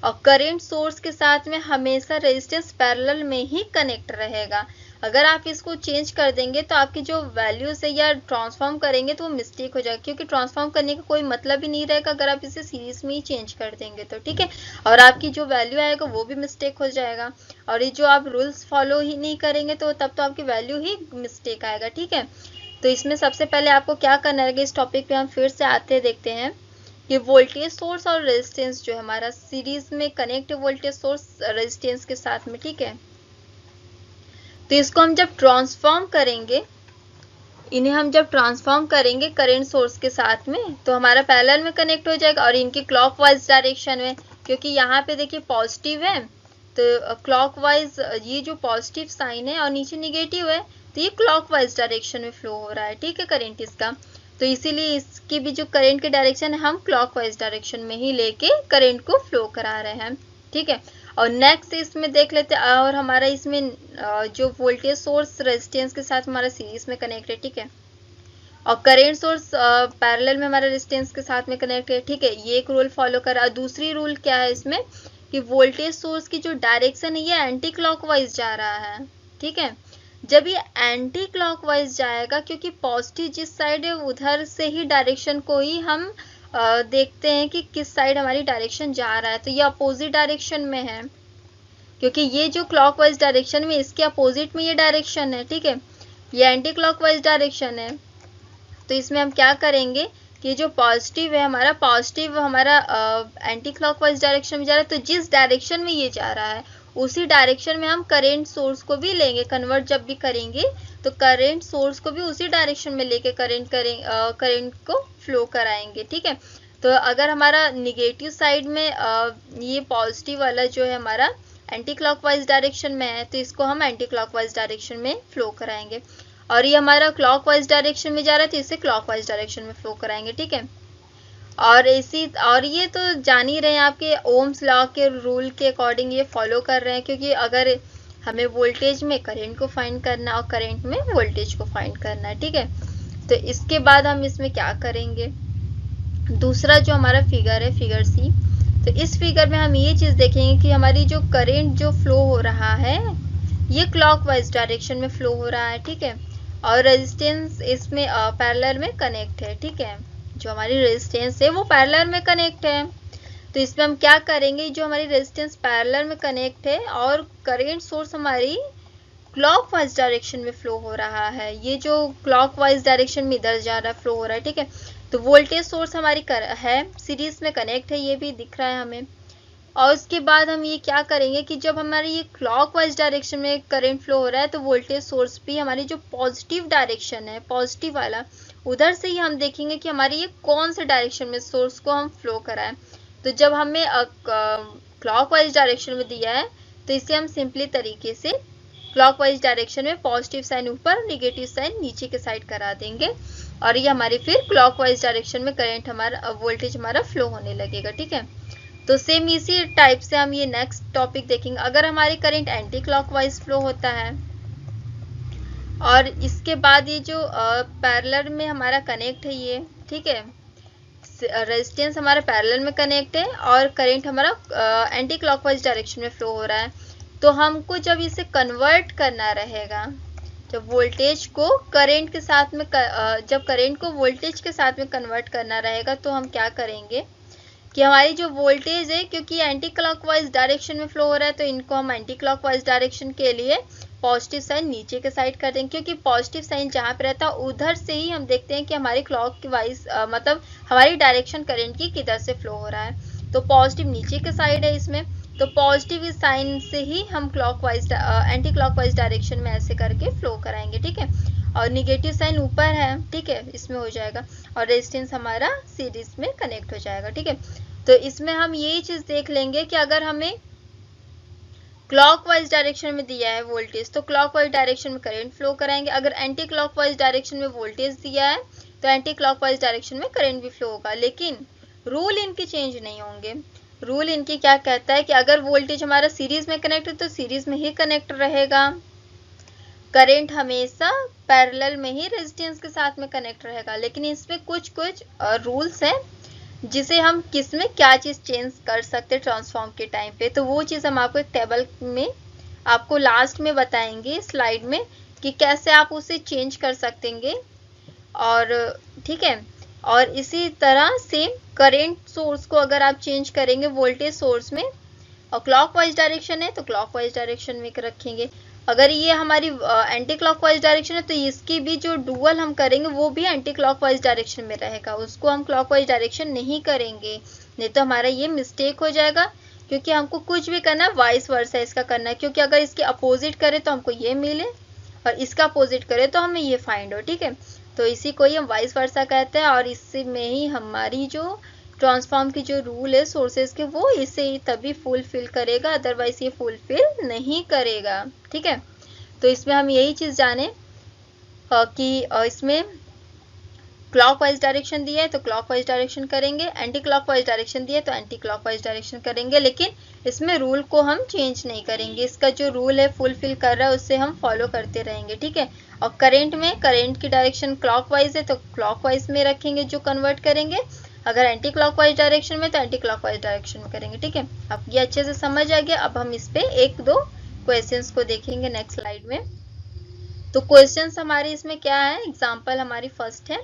और करंट सोर्स के साथ में हमेशा रेजिस्टेंस पैरेलल में ही कनेक्ट रहेगा। अगर आप इसको चेंज कर देंगे तो आपकी जो वैल्यूज है या ट्रांसफॉर्म करेंगे तो वो मिस्टेक हो जाएगा, क्योंकि ट्रांसफॉर्म करने का कोई मतलब ही नहीं रहेगा अगर आप इसे सीरीज में ही चेंज कर देंगे तो, ठीक है। और आपकी जो वैल्यू आएगा वो भी मिस्टेक हो जाएगा, और ये जो आप रूल्स फॉलो ही नहीं करेंगे तो तब तो आपकी वैल्यू ही मिस्टेक आएगा, ठीक है। तो इसमें सबसे पहले आपको क्या करना है, इस टॉपिक पे हम फिर से आते देखते हैं। ये वोल्टेज सोर्स और रेजिस्टेंस जो है हमारा सीरीज में कनेक्ट वोल्टेज सोर्स रेजिस्टेंस के साथ में, ठीक है। तो इसको हम जब ट्रांसफॉर्म करेंगे, इन्हें हम जब ट्रांसफॉर्म करेंगे करंट सोर्स के साथ में, तो हमारा पैरेलल में कनेक्ट हो जाएगा और इनके क्लॉकवाइज डायरेक्शन में, क्योंकि यहाँ पे देखिए पॉजिटिव है तो क्लॉकवाइज ये जो पॉजिटिव साइन है और नीचे निगेटिव है तो ये क्लॉकवाइज डायरेक्शन में फ्लो हो रहा है, ठीक है, करंट इसका। तो इसीलिए इसकी भी जो करंट की डायरेक्शन है हम क्लॉकवाइज डायरेक्शन में ही लेके करंट को फ्लो करा रहे हैं, ठीक है। और नेक्स्ट इसमें देख लेते हैं, और हमारा इसमें जो वोल्टेज सोर्स रेजिस्टेंस के साथ हमारा सीरीज में कनेक्ट है, ठीक है, और करंट सोर्स पैरेलल में हमारा रेजिस्टेंस के साथ में कनेक्ट है, ठीक है। ये एक रूल फॉलो करा। दूसरी रूल क्या है इसमें कि वोल्टेज सोर्स की जो डायरेक्शन है ये एंटी क्लॉकवाइज जा रहा है, ठीक है। जब ये एंटी क्लॉकवाइज जाएगा, क्योंकि पॉजिटिव जिस साइड है उधर से ही डायरेक्शन को ही हम देखते हैं कि किस साइड हमारी डायरेक्शन जा रहा है, तो ये अपोजिट डायरेक्शन में है, क्योंकि ये जो क्लॉकवाइज डायरेक्शन में इसके अपोजिट में ये डायरेक्शन है, ठीक है, ये एंटी क्लॉकवाइज डायरेक्शन है। तो इसमें हम क्या करेंगे कि जो पॉजिटिव है हमारा, पॉजिटिव हमारा एंटी क्लॉकवाइज डायरेक्शन में जा रहा है, तो जिस डायरेक्शन में ये जा रहा है उसी डायरेक्शन में हम करंट सोर्स को भी लेंगे, कन्वर्ट जब भी करेंगे तो करंट सोर्स को भी उसी डायरेक्शन में लेके करंट को फ्लो कराएंगे, ठीक है। तो अगर हमारा निगेटिव साइड में ये पॉजिटिव वाला जो है हमारा एंटी क्लॉकवाइज डायरेक्शन में है तो इसको हम एंटी क्लॉकवाइज डायरेक्शन में फ्लो कराएंगे, और ये हमारा क्लॉकवाइज डायरेक्शन में जा रहा है तो इसे क्लॉकवाइज डायरेक्शन में फ्लो कराएंगे, ठीक है। और ये तो जान ही रहे हैं आपके ओम्स लॉ के रूल के अकॉर्डिंग ये फॉलो कर रहे हैं, क्योंकि अगर हमें वोल्टेज में करंट को फाइंड करना और करंट में वोल्टेज को फाइंड करना है, ठीक है। तो इसके बाद हम इसमें क्या करेंगे, दूसरा जो हमारा फिगर है, फिगर सी, तो इस फिगर में हम ये चीज देखेंगे कि हमारी जो करंट जो फ्लो हो रहा है ये क्लॉकवाइज डायरेक्शन में फ्लो हो रहा है, ठीक है, और रेजिस्टेंस इसमें पैरेलल में कनेक्ट है, ठीक है, जो हमारी रेजिस्टेंस है वो पैरेलल में कनेक्ट है। तो इसमें हम क्या करेंगे, जो हमारी रेजिस्टेंस पैरेलल में कनेक्ट है और करंट सोर्स हमारी क्लॉकवाइज डायरेक्शन में फ्लो हो रहा है, ये जो क्लॉकवाइज डायरेक्शन में इधर जा रहा है फ्लो हो रहा है, ठीक है। तो वोल्टेज सोर्स हमारी है सीरीज में कनेक्ट है, ये भी दिख रहा है हमें। और उसके बाद हम ये क्या करेंगे कि जब हमारी ये क्लॉकवाइज डायरेक्शन में करंट फ्लो हो रहा है तो वोल्टेज सोर्स भी हमारी जो पॉजिटिव डायरेक्शन है, पॉजिटिव वाला, उधर से ही हम देखेंगे कि हमारी ये कौन से डायरेक्शन में सोर्स को हम फ्लो कराएं। तो जब हमें क्लॉकवाइज डायरेक्शन में दिया है तो इसे हम सिंपली तरीके से क्लॉकवाइज डायरेक्शन में पॉजिटिव साइन ऊपर, नेगेटिव साइन नीचे के साइड करा देंगे, और ये हमारी फिर क्लॉकवाइज डायरेक्शन में करंट हमारा वोल्टेज हमारा फ्लो होने लगेगा, ठीक है। तो सेम इसी टाइप से हम ये नेक्स्ट टॉपिक देखेंगे। अगर हमारी करंट एंटी क्लॉकवाइज फ्लो होता है और इसके बाद ये जो पैरेलल में हमारा कनेक्ट है ये, ठीक है, रेजिस्टेंस हमारा पैरेलल में कनेक्ट है और करंट हमारा एंटी क्लॉकवाइज डायरेक्शन में फ्लो हो रहा है, तो हमको जब इसे कन्वर्ट करना रहेगा, जब वोल्टेज को करंट के साथ में जब करंट को वोल्टेज के साथ में कन्वर्ट करना रहेगा तो हम क्या करेंगे कि हमारी जो वोल्टेज है, क्योंकि एंटी क्लॉकवाइज डायरेक्शन में फ्लो हो रहा है तो इनको हम एंटी क्लॉकवाइज डायरेक्शन के लिए पॉजिटिव साइन नीचे के साइड कर देंगे, क्योंकि पॉजिटिव साइन जहाँ पे रहता है उधर से ही हम देखते हैं कि हमारी क्लॉकवाइज मतलब हमारी डायरेक्शन करंट की किधर से फ्लो हो रहा है। तो पॉजिटिव नीचे के साइड है इसमें, तो पॉजिटिव साइन से ही हम क्लॉकवाइज एंटी क्लॉकवाइज डायरेक्शन में ऐसे करके फ्लो कराएंगे, ठीक है। और निगेटिव साइन ऊपर है, ठीक है, इसमें हो जाएगा, और रेजिस्टेंस हमारा सीरीज में कनेक्ट हो जाएगा, ठीक है। तो इसमें हम यही चीज देख लेंगे कि अगर हमें क्लॉकवाइज डायरेक्शन में दिया है वोल्टेज तो क्लॉकवाइज डायरेक्शन में करंट फ्लो कराएंगे, अगर एंटी क्लॉकवाइज डायरेक्शन में वोल्टेज दिया है तो एंटी क्लॉकवाइज डायरेक्शन में करंट भी फ्लो होगा, लेकिन रूल इनके चेंज नहीं होंगे। रूल इनके क्या कहता है कि अगर वोल्टेज हमारा सीरीज में कनेक्ट है तो सीरीज में ही कनेक्ट रहेगा, करंट हमेशा पैरेलल में ही रेजिस्टेंस के साथ में कनेक्ट रहेगा। लेकिन इसमें कुछ कुछ रूल्स हैं जिसे हम किस में क्या चीज़ चेंज कर सकते हैं ट्रांसफॉर्म के टाइम पे, तो वो चीज़ हम आपको एक टेबल में आपको लास्ट में बताएंगे स्लाइड में कि कैसे आप उसे चेंज कर सकेंगे। और ठीक है, और इसी तरह सेम करंट सोर्स को अगर आप चेंज करेंगे वोल्टेज सोर्स में और क्लॉकवाइज डायरेक्शन है तो क्लॉकवाइज डायरेक्शन में रखेंगे, अगर ये हमारी एंटी क्लॉकवाइज डायरेक्शन है तो इसकी भी जो डुअल हम करेंगे वो भी एंटी क्लॉकवाइज डायरेक्शन में रहेगा, उसको हम क्लॉकवाइज डायरेक्शन नहीं करेंगे, नहीं तो हमारा ये मिस्टेक हो जाएगा। क्योंकि हमको कुछ भी करना है वाइस वर्सा इसका करना है, क्योंकि अगर इसके अपोजिट करें तो हमको ये मिले और इसका अपोजिट करें तो हमें ये फाइंड हो, ठीक है। तो इसी को ही हम वाइस वर्सा कहते हैं और इसमें ही हमारी जो ट्रांसफॉर्म की जो रूल है सोर्सेज के वो इसे ही तभी फुलफिल करेगा, अदरवाइज ये फुलफिल नहीं करेगा, ठीक है। तो इसमें हम यही चीज़ जाने कि इसमें क्लॉकवाइज डायरेक्शन दिया है तो क्लॉकवाइज डायरेक्शन करेंगे, एंटी क्लॉकवाइज डायरेक्शन दिया है तो एंटी क्लॉकवाइज डायरेक्शन करेंगे, लेकिन इसमें रूल को हम चेंज नहीं करेंगे, इसका जो रूल है फुलफिल कर रहा है उससे हम फॉलो करते रहेंगे, ठीक है। और करंट में करंट की डायरेक्शन क्लॉकवाइज है तो क्लॉकवाइज में रखेंगे जो कन्वर्ट करेंगे, अगर एंटी क्लॉकवाइज डायरेक्शन में तो एंटी क्लॉकवाइज डायरेक्शन में करेंगे, ठीक है। अब ये अच्छे से समझ आ गया। अब हम इस पे एक दो क्वेश्चंस को देखेंगे नेक्स्ट स्लाइड में। तो क्वेश्चंस हमारे इसमें क्या है, एग्जांपल हमारी फर्स्ट है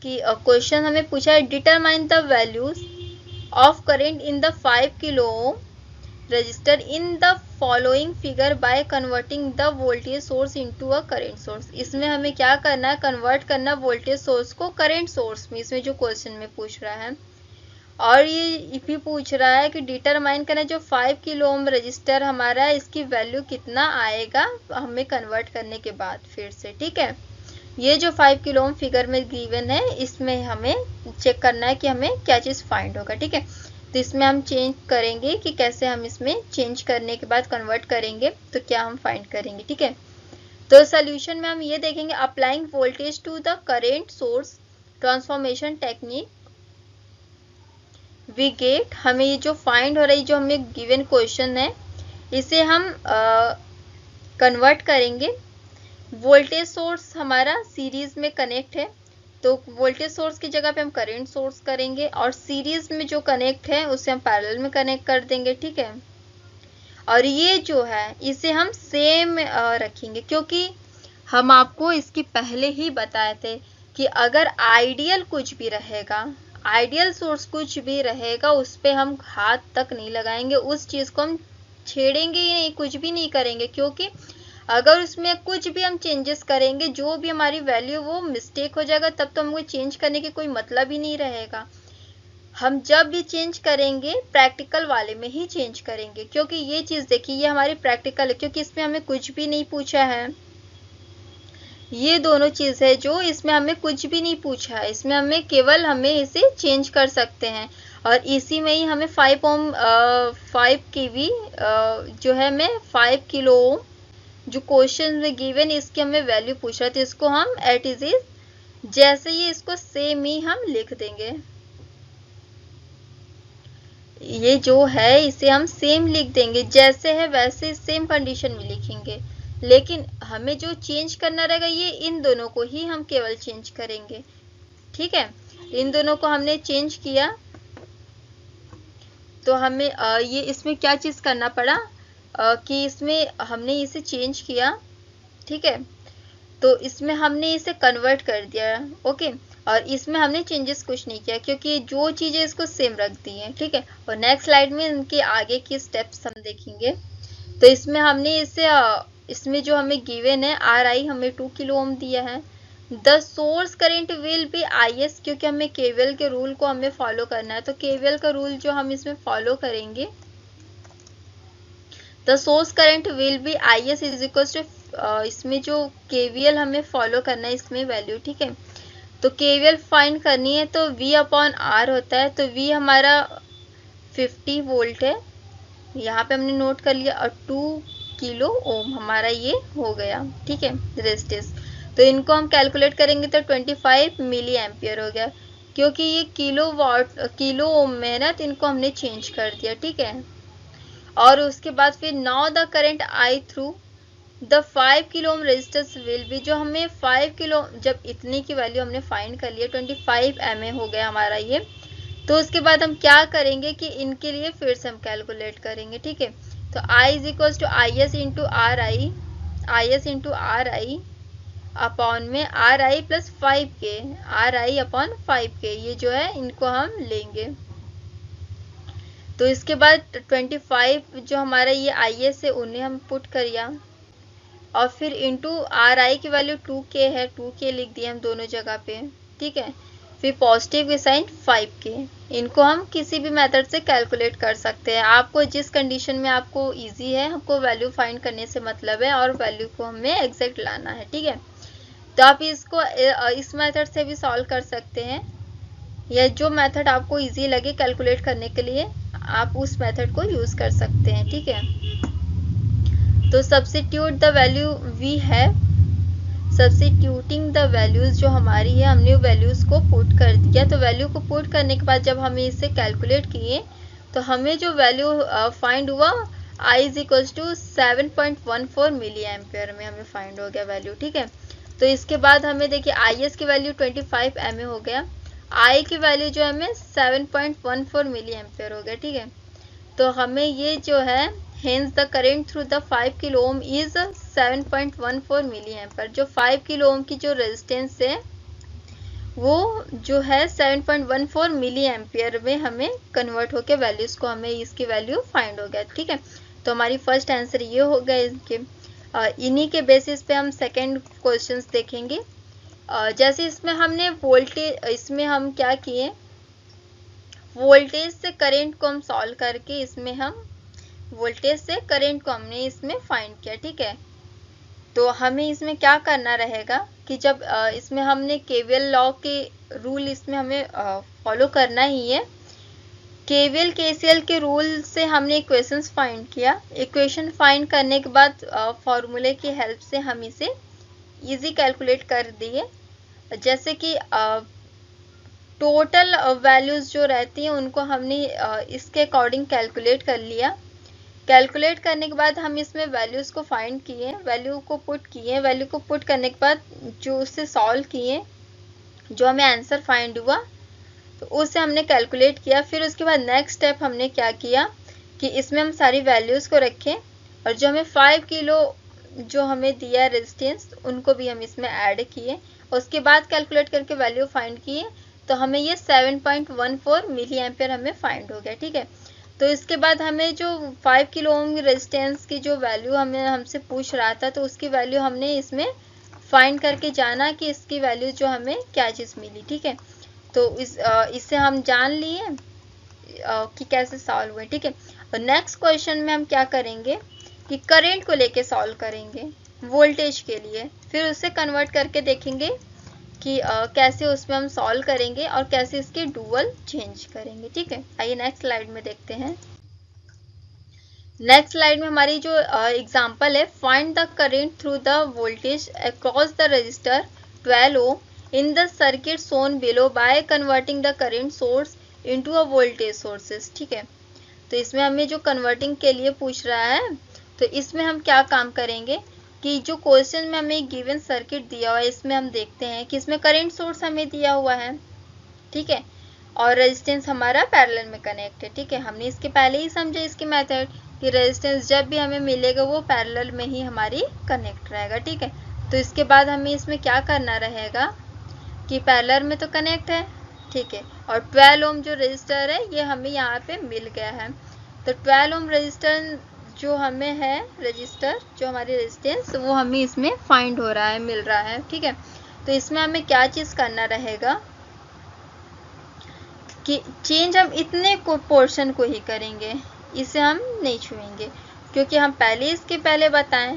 कि क्वेश्चन हमें पूछा है determine the values of current in the 5 kilo ohm resistor in the following figure by converting the voltage source into a current source. इसमें हमें क्या करना है, कन्वर्ट करना वोल्टेज सोर्स को करंट सोर्स में, इसमें जो क्वेश्चन में पूछ रहा है। और ये भी पूछ रहा है कि डिटरमाइन करना जो 5 किलो ओम रजिस्टर हमारा है इसकी वैल्यू कितना आएगा हमें कन्वर्ट करने के बाद फिर से, ठीक है। ये जो 5 किलो ओम फिगर में गिवन है इसमें हमें चेक करना है कि हमें क्या चीज़ फाइंड होगा, ठीक है। तो इसमें हम चेंज करेंगे कि कैसे हम इसमें चेंज करने के बाद कन्वर्ट करेंगे तो क्या हम फाइंड करेंगे, ठीक है। तो सोल्यूशन में हम ये देखेंगे applying voltage to the current source transformation technique we get, हमें ये जो फाइंड हो रही जो हमें गिवन क्वेश्चन है इसे हम कन्वर्ट करेंगे। वोल्टेज सोर्स हमारा सीरीज में कनेक्ट है तो वोल्टेज सोर्स की जगह पे हम करंट सोर्स करेंगे और सीरीज में जो कनेक्ट है उसे हम पैरेलल में कनेक्ट कर देंगे, ठीक है। और ये जो है इसे हम सेम रखेंगे क्योंकि हम आपको इसकी पहले ही बताए थे कि अगर आइडियल कुछ भी रहेगा, आइडियल सोर्स कुछ भी रहेगा उस पर हम हाथ तक नहीं लगाएंगे, उस चीज़ को हम छेड़ेंगे ही नहीं, कुछ भी नहीं करेंगे, क्योंकि अगर उसमें कुछ भी हम चेंजेस करेंगे जो भी हमारी वैल्यू वो मिस्टेक हो जाएगा तब तो हमको चेंज करने की कोई मतलब ही नहीं रहेगा। हम जब भी चेंज करेंगे प्रैक्टिकल वाले में ही चेंज करेंगे, क्योंकि ये चीज़ देखिए ये हमारी प्रैक्टिकल है क्योंकि इसमें हमें कुछ भी नहीं पूछा है, ये दोनों चीज़ है जो इसमें हमें कुछ भी नहीं पूछा है, इसमें हमें केवल हमें इसे चेंज कर सकते हैं और इसी में ही हमें 5 ओम 5 kV जो है हमें 5 किलो ओम जो क्वेश्चन में गिवन इसकी हमें वैल्यू पूछ रहा था इसको हम एट इज जैसे ही इसको सेम ही हम लिख देंगे, ये जो है इसे हम सेम लिख देंगे जैसे है वैसे सेम कंडीशन में लिखेंगे, लेकिन हमें जो चेंज करना रहेगा ये इन दोनों को ही हम केवल चेंज करेंगे, ठीक है। इन दोनों को हमने चेंज किया तो हमें ये इसमें क्या चीज़ करना पड़ा कि इसमें हमने इसे चेंज किया, ठीक है। तो इसमें हमने इसे कन्वर्ट कर दिया, ओके। और इसमें हमने चेंजेस कुछ नहीं किया क्योंकि जो चीज़ें इसको सेम रख दी हैं, ठीक है। और नेक्स्ट स्लाइड में इनके आगे की स्टेप्स हम देखेंगे। तो इसमें हमने इसे इसमें जो हमें गिवन है RI हमें 2 किलो ओम दिया है। The source current will be IS क्योंकि हमें केवीएल के रूल को हमें फॉलो करना है, तो केवीएल का रूल जो हम इसमें फॉलो करेंगे the source current will be IS is equal to इसमें जो KVL हमें फॉलो करना है इसमें वैल्यू, ठीक है। तो KVL फाइंड करनी है तो V/R होता है, तो V हमारा 50 वोल्ट है, यहाँ पे हमने नोट कर लिया और 2 किलो ओम हमारा ये हो गया, ठीक है रेजिस्टेंस। तो इनको हम कैलकुलेट करेंगे तो 25 मिली एम्पियर हो गया, क्योंकि ये किलो ओम में है ना, तो इनको हमने चेंज कर दिया, ठीक है। और उसके बाद फिर now the current I through the 5 kilo ohm resistance will be, जो हमें 5 किलो, जब इतनी की वैल्यू हमने फाइंड कर लिया 25 mA हो गया हमारा ये, तो उसके बाद हम क्या करेंगे कि इनके लिए फिर से हम कैलकुलेट करेंगे, ठीक है। तो I is equal to IS into R I upon में R I plus 5K, R I upon 5K, ये जो है इनको हम लेंगे। तो इसके बाद 25 जो हमारा ये IS है उन्हें हम पुट करिया, और फिर इंटू आर आई की वैल्यू 2K है, 2K लिख दिए हम दोनों जगह पे, ठीक है। फिर पॉजिटिव के साइन 5K, इनको हम किसी भी मेथड से कैलकुलेट कर सकते हैं। आपको जिस कंडीशन में आपको इजी है, हमको वैल्यू फाइंड करने से मतलब है, और वैल्यू को हमें एग्जैक्ट लाना है, ठीक है। तो आप इसको इस मेथड से भी सॉल्व कर सकते हैं, या जो मेथड आपको इजी लगे कैलकुलेट करने के लिए आप उस मेथड को यूज कर सकते हैं, ठीक है। तो सब्स्टिट्यूट द वैल्यू वी है, सब्स्टिट्यूटिंग द वैल्यूज जो हमारी है, हमने वैल्यूज को पुट कर दिया। तो वैल्यू को पुट करने के बाद जब हमें इसे कैलकुलेट किए तो हमें जो वैल्यू फाइंड हुआ I is equal to 7.14 milli ampere में हमें फाइंड हो गया वैल्यू, ठीक है। तो इसके बाद हमें देखिए IS की वैल्यू 25 mA हो गया, I की वैल्यू जो हमें 7.14 मिली एम्पियर हो गया, ठीक है। तो हमें ये जो है hence the current through the 5 kilo ohm is 7.14 milli ampere, जो 5 किलो ओम की जो रेजिस्टेंस है वो जो है 7.14 मिली एम्पियर में हमें कन्वर्ट होके वैल्यूज को, हमें इसकी वैल्यू फाइंड हो गया, ठीक है। तो हमारी फर्स्ट आंसर ये हो गया इसके। इन्हीं के बेसिस पे हम सेकंड क्वेश्चंस देखेंगे। जैसे इसमें हमने वोल्टेज, इसमें हम क्या किए, वोल्टेज से करंट को हम सॉल्व करके इसमें हम वोल्टेज से करंट को हमने इसमें फाइंड किया, ठीक है। तो हमें इसमें क्या करना रहेगा कि जब इसमें हमने केवीएल लॉ के रूल इसमें हमें फॉलो करना ही है। केवीएल केसीएल के रूल से हमने इक्वेशंस फाइंड किया, इक्वेशन फाइंड करने के बाद फॉर्मूले की हेल्प से हम इसे इजी कैलकुलेट कर दिए। जैसे कि टोटल वैल्यूज जो रहती हैं उनको हमने इसके अकॉर्डिंग कैलकुलेट कर लिया। कैलकुलेट करने के बाद हम इसमें वैल्यूज को फाइंड किए, वैल्यू को पुट किए, वैल्यू को पुट करने के बाद जो उससे सॉल्व किए, जो हमें आंसर फाइंड हुआ तो उससे हमने कैलकुलेट किया। फिर उसके बाद नेक्स्ट स्टेप हमने क्या किया कि इसमें हम सारी वैल्यूज को रखें, और जो हमें 5 किलो जो हमें दिया रेजिस्टेंस उनको भी हम इसमें ऐड किए। उसके बाद कैलकुलेट करके वैल्यू फाइंड किए तो हमें ये 7.14 मिली एम्पियर हमें फाइंड हो गया, ठीक है। तो इसके बाद हमें जो 5 किलो ओम रेजिस्टेंस की जो वैल्यू हमें हमसे पूछ रहा था, तो उसकी वैल्यू हमने इसमें फाइंड करके जाना कि इसकी वैल्यू जो हमें क्या चीज़ मिली, ठीक है। तो इससे हम जान लिए कि कैसे सॉल्व हुए, ठीक है। और नेक्स्ट क्वेश्चन में हम क्या करेंगे कि करंट को लेके सॉल्व करेंगे वोल्टेज के लिए, फिर उसे कन्वर्ट करके देखेंगे कि कैसे उसमें हम सॉल्व करेंगे और कैसे इसके डुअल चेंज करेंगे, ठीक है। आइए नेक्स्ट स्लाइड में देखते हैं। नेक्स्ट स्लाइड में हमारी जो एग्जांपल है, find the current through the voltage across the resistor 12 ohm in the circuit shown below by converting the current source into a voltage sources, ठीक है। तो इसमें हमें जो कन्वर्टिंग के लिए पूछ रहा है, तो इसमें हम क्या काम करेंगे कि जो क्वेश्चन में हमें गिवन सर्किट दिया हुआ है, इसमें हम देखते हैं कि इसमें करंट सोर्स हमें दिया हुआ है, ठीक है, और रेजिस्टेंस हमारा पैरेलल में कनेक्ट है, ठीक है। हमने इसके पहले ही समझा इसकी मेथड कि रेजिस्टेंस जब भी हमें मिलेगा वो पैरेलल में ही हमारी कनेक्ट रहेगा, ठीक है। तो इसके बाद हमें इसमें क्या करना रहेगा कि पैरेलल में तो कनेक्ट है, ठीक है, और 12 ओम जो रजिस्टर है ये हमें यहाँ पे मिल गया है। तो 12 ओम रजिस्टर जो हमें है, रजिस्टर जो हमारी रेजिस्टेंस वो हमें इसमें फाइंड हो रहा है, मिल रहा है, ठीक है। तो इसमें हमें क्या चीज़ करना रहेगा कि चेंज हम इतने को पोर्शन को ही करेंगे, इसे हम नहीं छुएंगे, क्योंकि हम पहले इसके पहले बताएं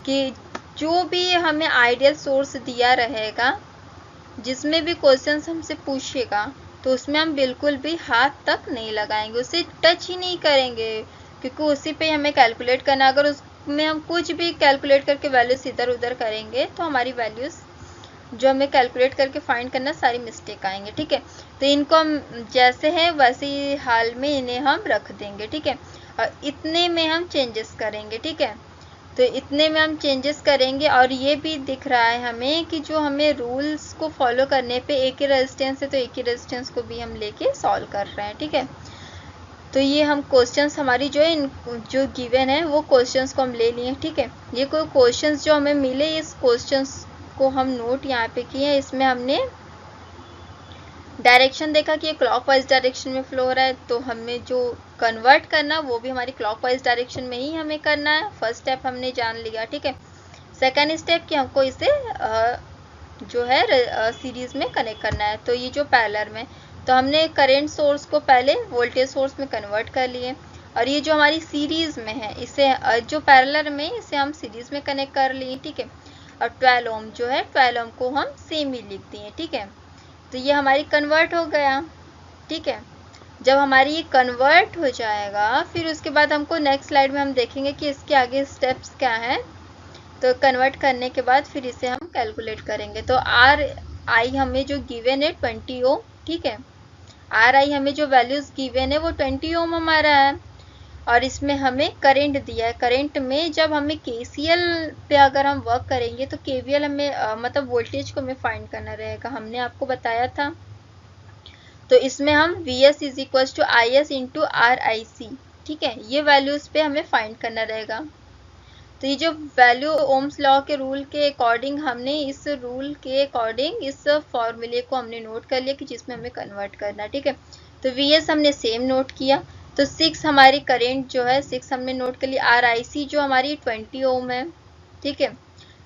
कि जो भी हमें आइडियल सोर्स दिया रहेगा, जिसमें भी क्वेश्चंस हमसे पूछेगा, तो उसमें हम बिल्कुल भी हाथ तक नहीं लगाएंगे, उसे टच ही नहीं करेंगे, क्योंकि उसी पे हमें कैलकुलेट करना। अगर उसमें हम कुछ भी कैलकुलेट करके वैल्यूज इधर उधर करेंगे तो हमारी वैल्यूज जो हमें कैलकुलेट करके फाइंड करना सारी मिस्टेक आएंगे, ठीक है। तो इनको हम जैसे हैं वैसे ही हाल में इन्हें हम रख देंगे, ठीक है। और इतने में हम चेंजेस करेंगे, ठीक है। तो इतने में हम चेंजेस करेंगे और ये भी दिख रहा है हमें कि जो हमें रूल्स को फॉलो करने पे एक ही रेजिस्टेंस है तो एक ही रेजिस्टेंस को भी हम लेके सॉल्व कर रहे हैं, ठीक है। तो ये हम क्वेश्चंस हमारी जो है जो गिवन है वो क्वेश्चंस को हम ले लिए, ठीक है। ये कोई क्वेश्चंस जो हमें मिले इस क्वेश्चंस को हम नोट यहाँ पे किए हैं। इसमें हमने डायरेक्शन देखा कि ये क्लॉकवाइज डायरेक्शन में फ्लो हो रहा है, तो हमें जो कन्वर्ट करना वो भी हमारी क्लॉकवाइज डायरेक्शन में ही हमें करना है। फर्स्ट स्टेप हमने जान लिया, ठीक है। सेकेंड स्टेप कि हमको इसे जो है सीरीज में कनेक्ट करना है। तो ये जो पैरेलल में, तो हमने करंट सोर्स को पहले वोल्टेज सोर्स में कन्वर्ट कर लिए और ये जो हमारी सीरीज में है इसे जो पैरेलल में इसे हम सीरीज में कनेक्ट कर लिए, ठीक है। और 12 ओम जो है 12 ओम को हम सेम ही लिख दिए, ठीक है। तो ये हमारी कन्वर्ट हो गया, ठीक है। जब हमारी ये कन्वर्ट हो जाएगा फिर उसके बाद हमको नेक्स्ट स्लाइड में हम देखेंगे कि इसके आगे स्टेप्स क्या हैं। तो कन्वर्ट करने के बाद फिर इसे हम कैलकुलेट करेंगे। तो आर आई हमें जो गिवन है 20 ओम, ठीक है। आर आई हमें जो वैल्यूज गिवन है वो 20 ओम हमारा है और इसमें हमें करंट दिया है। करंट में जब हमें केसीएल पे अगर हम वर्क करेंगे तो केवीएल हमें मतलब वोल्टेज को हमें फाइंड करना रहेगा, हमने आपको बताया था। तो इसमें हम Vs is equal to I S into R I C, ठीक है। ये वैल्यूज पे हमें फाइंड करना रहेगा। तो ये जो वैल्यू ओम्स लॉ के रूल के अकॉर्डिंग हमने इस रूल के अकॉर्डिंग इस फॉर्मूले को हमने नोट कर लिया कि जिसमें हमें कन्वर्ट करना, ठीक है। तो Vs हमने सेम नोट किया। तो 6 हमारी करंट जो है 6 हमने नोट कर लिया। आर आई सी जो हमारी 20 ओम है, ठीक है।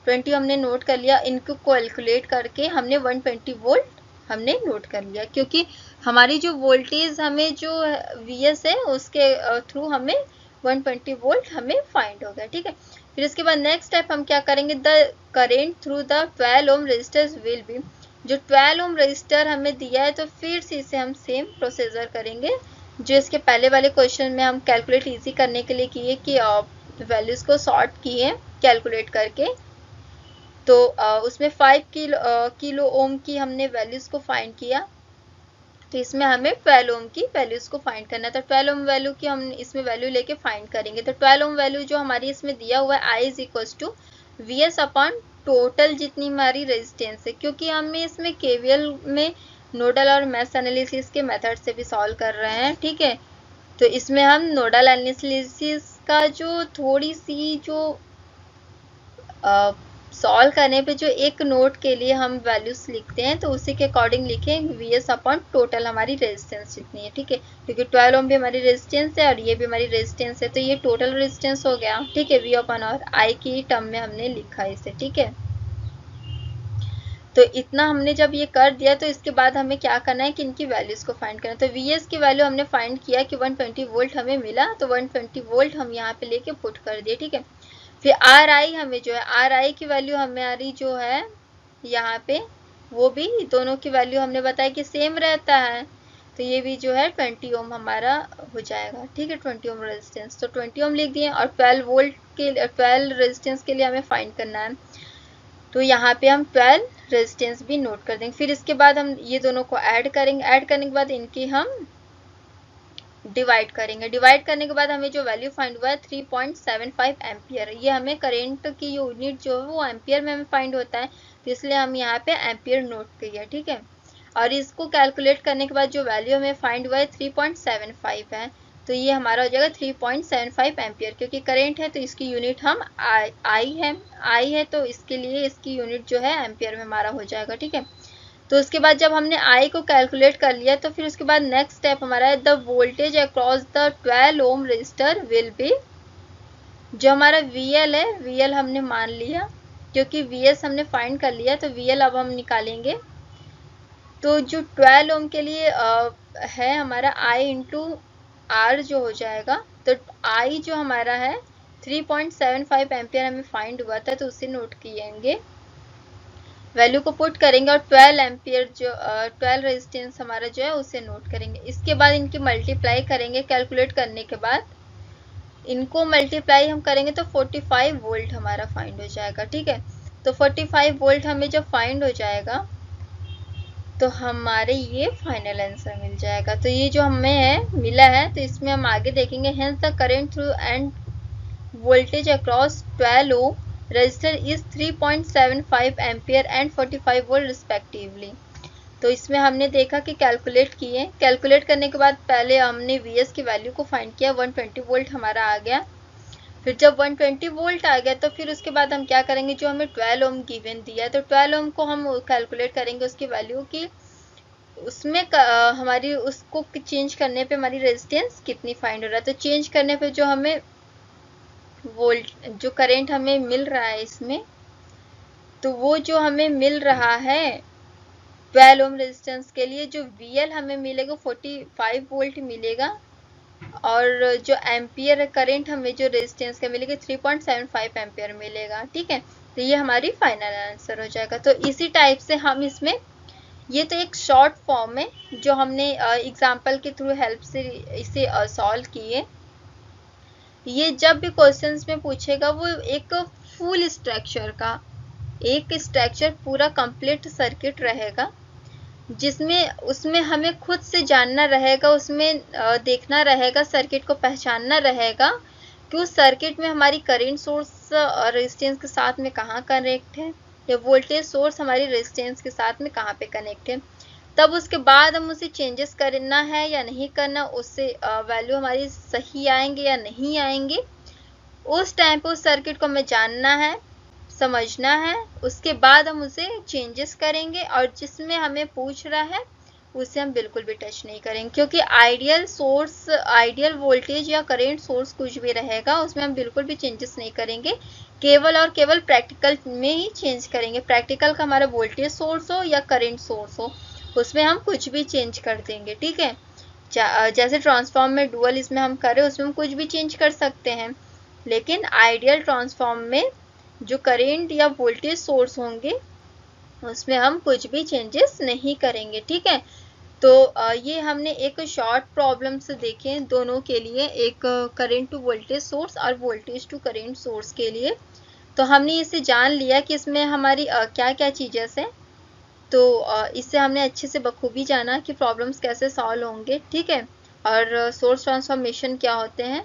20 हमने नोट कर लिया। इनको कैलकुलेट करके हमने 120 वोल्ट हमने नोट कर लिया, क्योंकि हमारी जो वोल्टेज हमें जो Vs है उसके थ्रू हमें 120 वोल्ट हमें फाइंड हो गया, ठीक है। फिर इसके बाद नेक्स्ट स्टेप हम क्या करेंगे, the current through the 12 ohm resistor will be, जो 12 ओम रेजिस्टर हमें दिया है तो फिर से इसे हम सेम प्रोसीजर करेंगे जो इसके पहले वाले क्वेश्चन में हम कैलकुलेट इजी करने के लिए किए कि वैल्यूज को सॉर्ट किए कैलकुलेट करके। तो उसमें 5 किलो ओम की हमने वैल्यूज को फाइंड किया। तो इसमें हमें 12 ओम की वैल्यूज को फाइंड करना था। 12 ओम वैल्यू की हम इसमें वैल्यू लेके फाइंड करेंगे। तो 12 ओम वैल्यू जो हमारी इसमें दिया हुआ है I is equal to V S upon total जितनी हमारी रेजिस्टेंस है, क्योंकि हमें इसमें केवीएल में नोडल और मैश एनालिसिस के मेथड से भी सॉल्व कर रहे हैं, ठीक है। तो इसमें हम नोडल एनालिसिस का जो थोड़ी सी जो सॉल्व करने पे जो एक नोड के लिए हम वैल्यूज लिखते हैं तो उसी के अकॉर्डिंग लिखें वी एस अपॉन टोटल हमारी रेजिस्टेंस जितनी है, ठीक है। क्योंकि 12 ओम भी हमारी रेजिस्टेंस है और ये भी हमारी रेजिस्टेंस है, तो ये टोटल रेजिस्टेंस हो गया, ठीक है। वी अपॉन और आई की टर्म में हमने लिखा इसे, ठीक है। तो इतना हमने जब ये कर दिया तो इसके बाद हमें क्या करना है कि इनकी वैल्यूज को फाइंड करना है। तो वी एस की वैल्यू हमने फाइंड किया कि 120 वोल्ट हमें मिला, तो 120 वोल्ट हम यहाँ पे लेके पुट कर दिए, ठीक है। फिर आर आई हमें जो है आर आई की वैल्यू हमारी जो है यहाँ पे वो भी दोनों की वैल्यू हमने बताया कि सेम रहता है। तो ये भी जो है 20 ओम हमारा हो जाएगा, ठीक है। 20 ओम रेजिस्टेंस, तो 20 ओम लिख दिए और 12 वोल्ट के 12 रेजिस्टेंस के लिए हमें फाइंड करना है। तो यहाँ पे हम 12 रेजिस्टेंस भी नोट कर देंगे। फिर इसके बाद हम ये दोनों को ऐड करेंगे। ऐड करने के बाद इनकी हम डिवाइड करेंगे। डिवाइड करने के बाद हमें जो वैल्यू फाइंड हुआ है 3.75 एम्पियर, ये हमें करंट की यूनिट जो है वो एम्पियर में हमें फाइंड होता है, तो इसलिए हम यहाँ पे एम्पियर नोट किया, ठीक है। और इसको कैलकुलेट करने के बाद जो वैल्यू हमें फाइंड हुआ है 3.75 है, तो ये हमारा हो जाएगा 3.75 एम्पियर। क्योंकि करंट है तो इसकी यूनिट हम आई है तो इसके लिए इसकी यूनिट जो है एम्पियर में हमारा हो जाएगा, ठीक है। तो उसके बाद जब हमने आई को कैलकुलेट कर लिया तो फिर उसके बाद नेक्स्ट स्टेप हमारा है the voltage across the 12 ohm resistor will be, जो हमारा VL है VL हमने मान लिया क्योंकि VS हमने फाइंड कर लिया, तो VL अब हम निकालेंगे। तो जो 12 ओम के लिए है हमारा I इंटू R जो हो जाएगा, तो I जो हमारा है 3.75 एम्पियर हमें फाइंड हुआ था, तो उसे नोट किएंगे, वैल्यू को पुट करेंगे और 12 एम्पियर जो 12 रेजिस्टेंस हमारा जो है उसे नोट करेंगे। इसके बाद इनकी मल्टीप्लाई करेंगे। कैलकुलेट करने के बाद इनको मल्टीप्लाई हम करेंगे तो 45 वोल्ट हमारा फाइंड हो जाएगा, ठीक है। तो 45 वोल्ट हमें जब फाइंड हो जाएगा तो हमारे ये फाइनल आंसर मिल जाएगा। तो ये जो हमें है मिला है, तो इसमें हम आगे देखेंगे। Hence the current through and voltage across 12 ohm resistor is 3.75 ampere and 45 volt respectively. तो इसमें हमने देखा कि कैलकुलेट किए, कैलकुलेट करने के बाद पहले हमने Vs की वैल्यू को फाइंड किया, 120 वोल्ट हमारा आ गया। फिर जब 120 वोल्ट आ गया तो फिर उसके बाद हम क्या करेंगे, जो हमें 12 ओम गिवन दिया है तो 12 ओम को हम कैलकुलेट करेंगे उसकी वैल्यू की, उसमें हमारी उसको चेंज करने पे हमारी रेजिस्टेंस कितनी फाइंड हो रहा है। तो चेंज करने पे जो हमें वोल्ट जो करंट हमें मिल रहा है इसमें, तो वो जो हमें मिल रहा है 12 ओम रेजिस्टेंस के लिए जो VL हमें मिलेगा 45 वोल्ट मिलेगा, और जो एम्पियर करंट हमें जो रेजिस्टेंस का मिलेगा 3.75 एम्पियर मिलेगा। ठीक है, तो ये हमारी फाइनल आंसर हो जाएगा। तो इसी टाइप से हम इसमें, ये तो एक शॉर्ट फॉर्म है जो हमने एग्जाम्पल के थ्रू हेल्प से इसे सॉल्व किए। ये जब भी क्वेश्चंस में पूछेगा वो एक फुल स्ट्रक्चर का, एक स्ट्रक्चर पूरा कंप्लीट सर्किट रहेगा, जिसमें उसमें हमें खुद से जानना रहेगा, उसमें देखना रहेगा, सर्किट को पहचानना रहेगा कि उस सर्किट में हमारी करंट सोर्स और रेजिस्टेंस के साथ में कहाँ कनेक्ट है, या वोल्टेज सोर्स हमारी रेजिस्टेंस के साथ में कहाँ पे कनेक्ट है। तब उसके बाद हम उसे चेंजेस करना है या नहीं करना, उससे वैल्यू हमारी सही आएंगे या नहीं आएंगे, उस टाइम पे उस सर्किट को हमें जानना है, समझना है। उसके बाद हम उसे चेंजेस करेंगे, और जिसमें हमें पूछ रहा है उसे हम बिल्कुल भी टच नहीं करेंगे, क्योंकि आइडियल सोर्स, आइडियल वोल्टेज या करंट सोर्स कुछ भी रहेगा उसमें हम बिल्कुल भी चेंजेस नहीं करेंगे, केवल और केवल प्रैक्टिकल में ही चेंज करेंगे। प्रैक्टिकल का हमारा वोल्टेज सोर्स हो या करंट सोर्स हो, उसमें हम कुछ भी चेंज कर देंगे। ठीक है, जैसे ट्रांसफॉर्म में डुअल इसमें हम करें उसमें हम कुछ भी चेंज कर सकते हैं, लेकिन आइडियल ट्रांसफॉर्म में जो करंट या वोल्टेज सोर्स होंगे उसमें हम कुछ भी चेंजेस नहीं करेंगे। ठीक है, तो ये हमने एक शॉर्ट प्रॉब्लम से देखे दोनों के लिए, एक करंट टू वोल्टेज सोर्स और वोल्टेज टू करंट सोर्स के लिए। तो हमने इसे जान लिया कि इसमें हमारी क्या क्या चीजें हैं, तो इससे हमने अच्छे से बखूबी जाना कि प्रॉब्लम्स कैसे सॉल्व होंगे। ठीक है, और सोर्स ट्रांसफॉर्मेशन क्या होते हैं।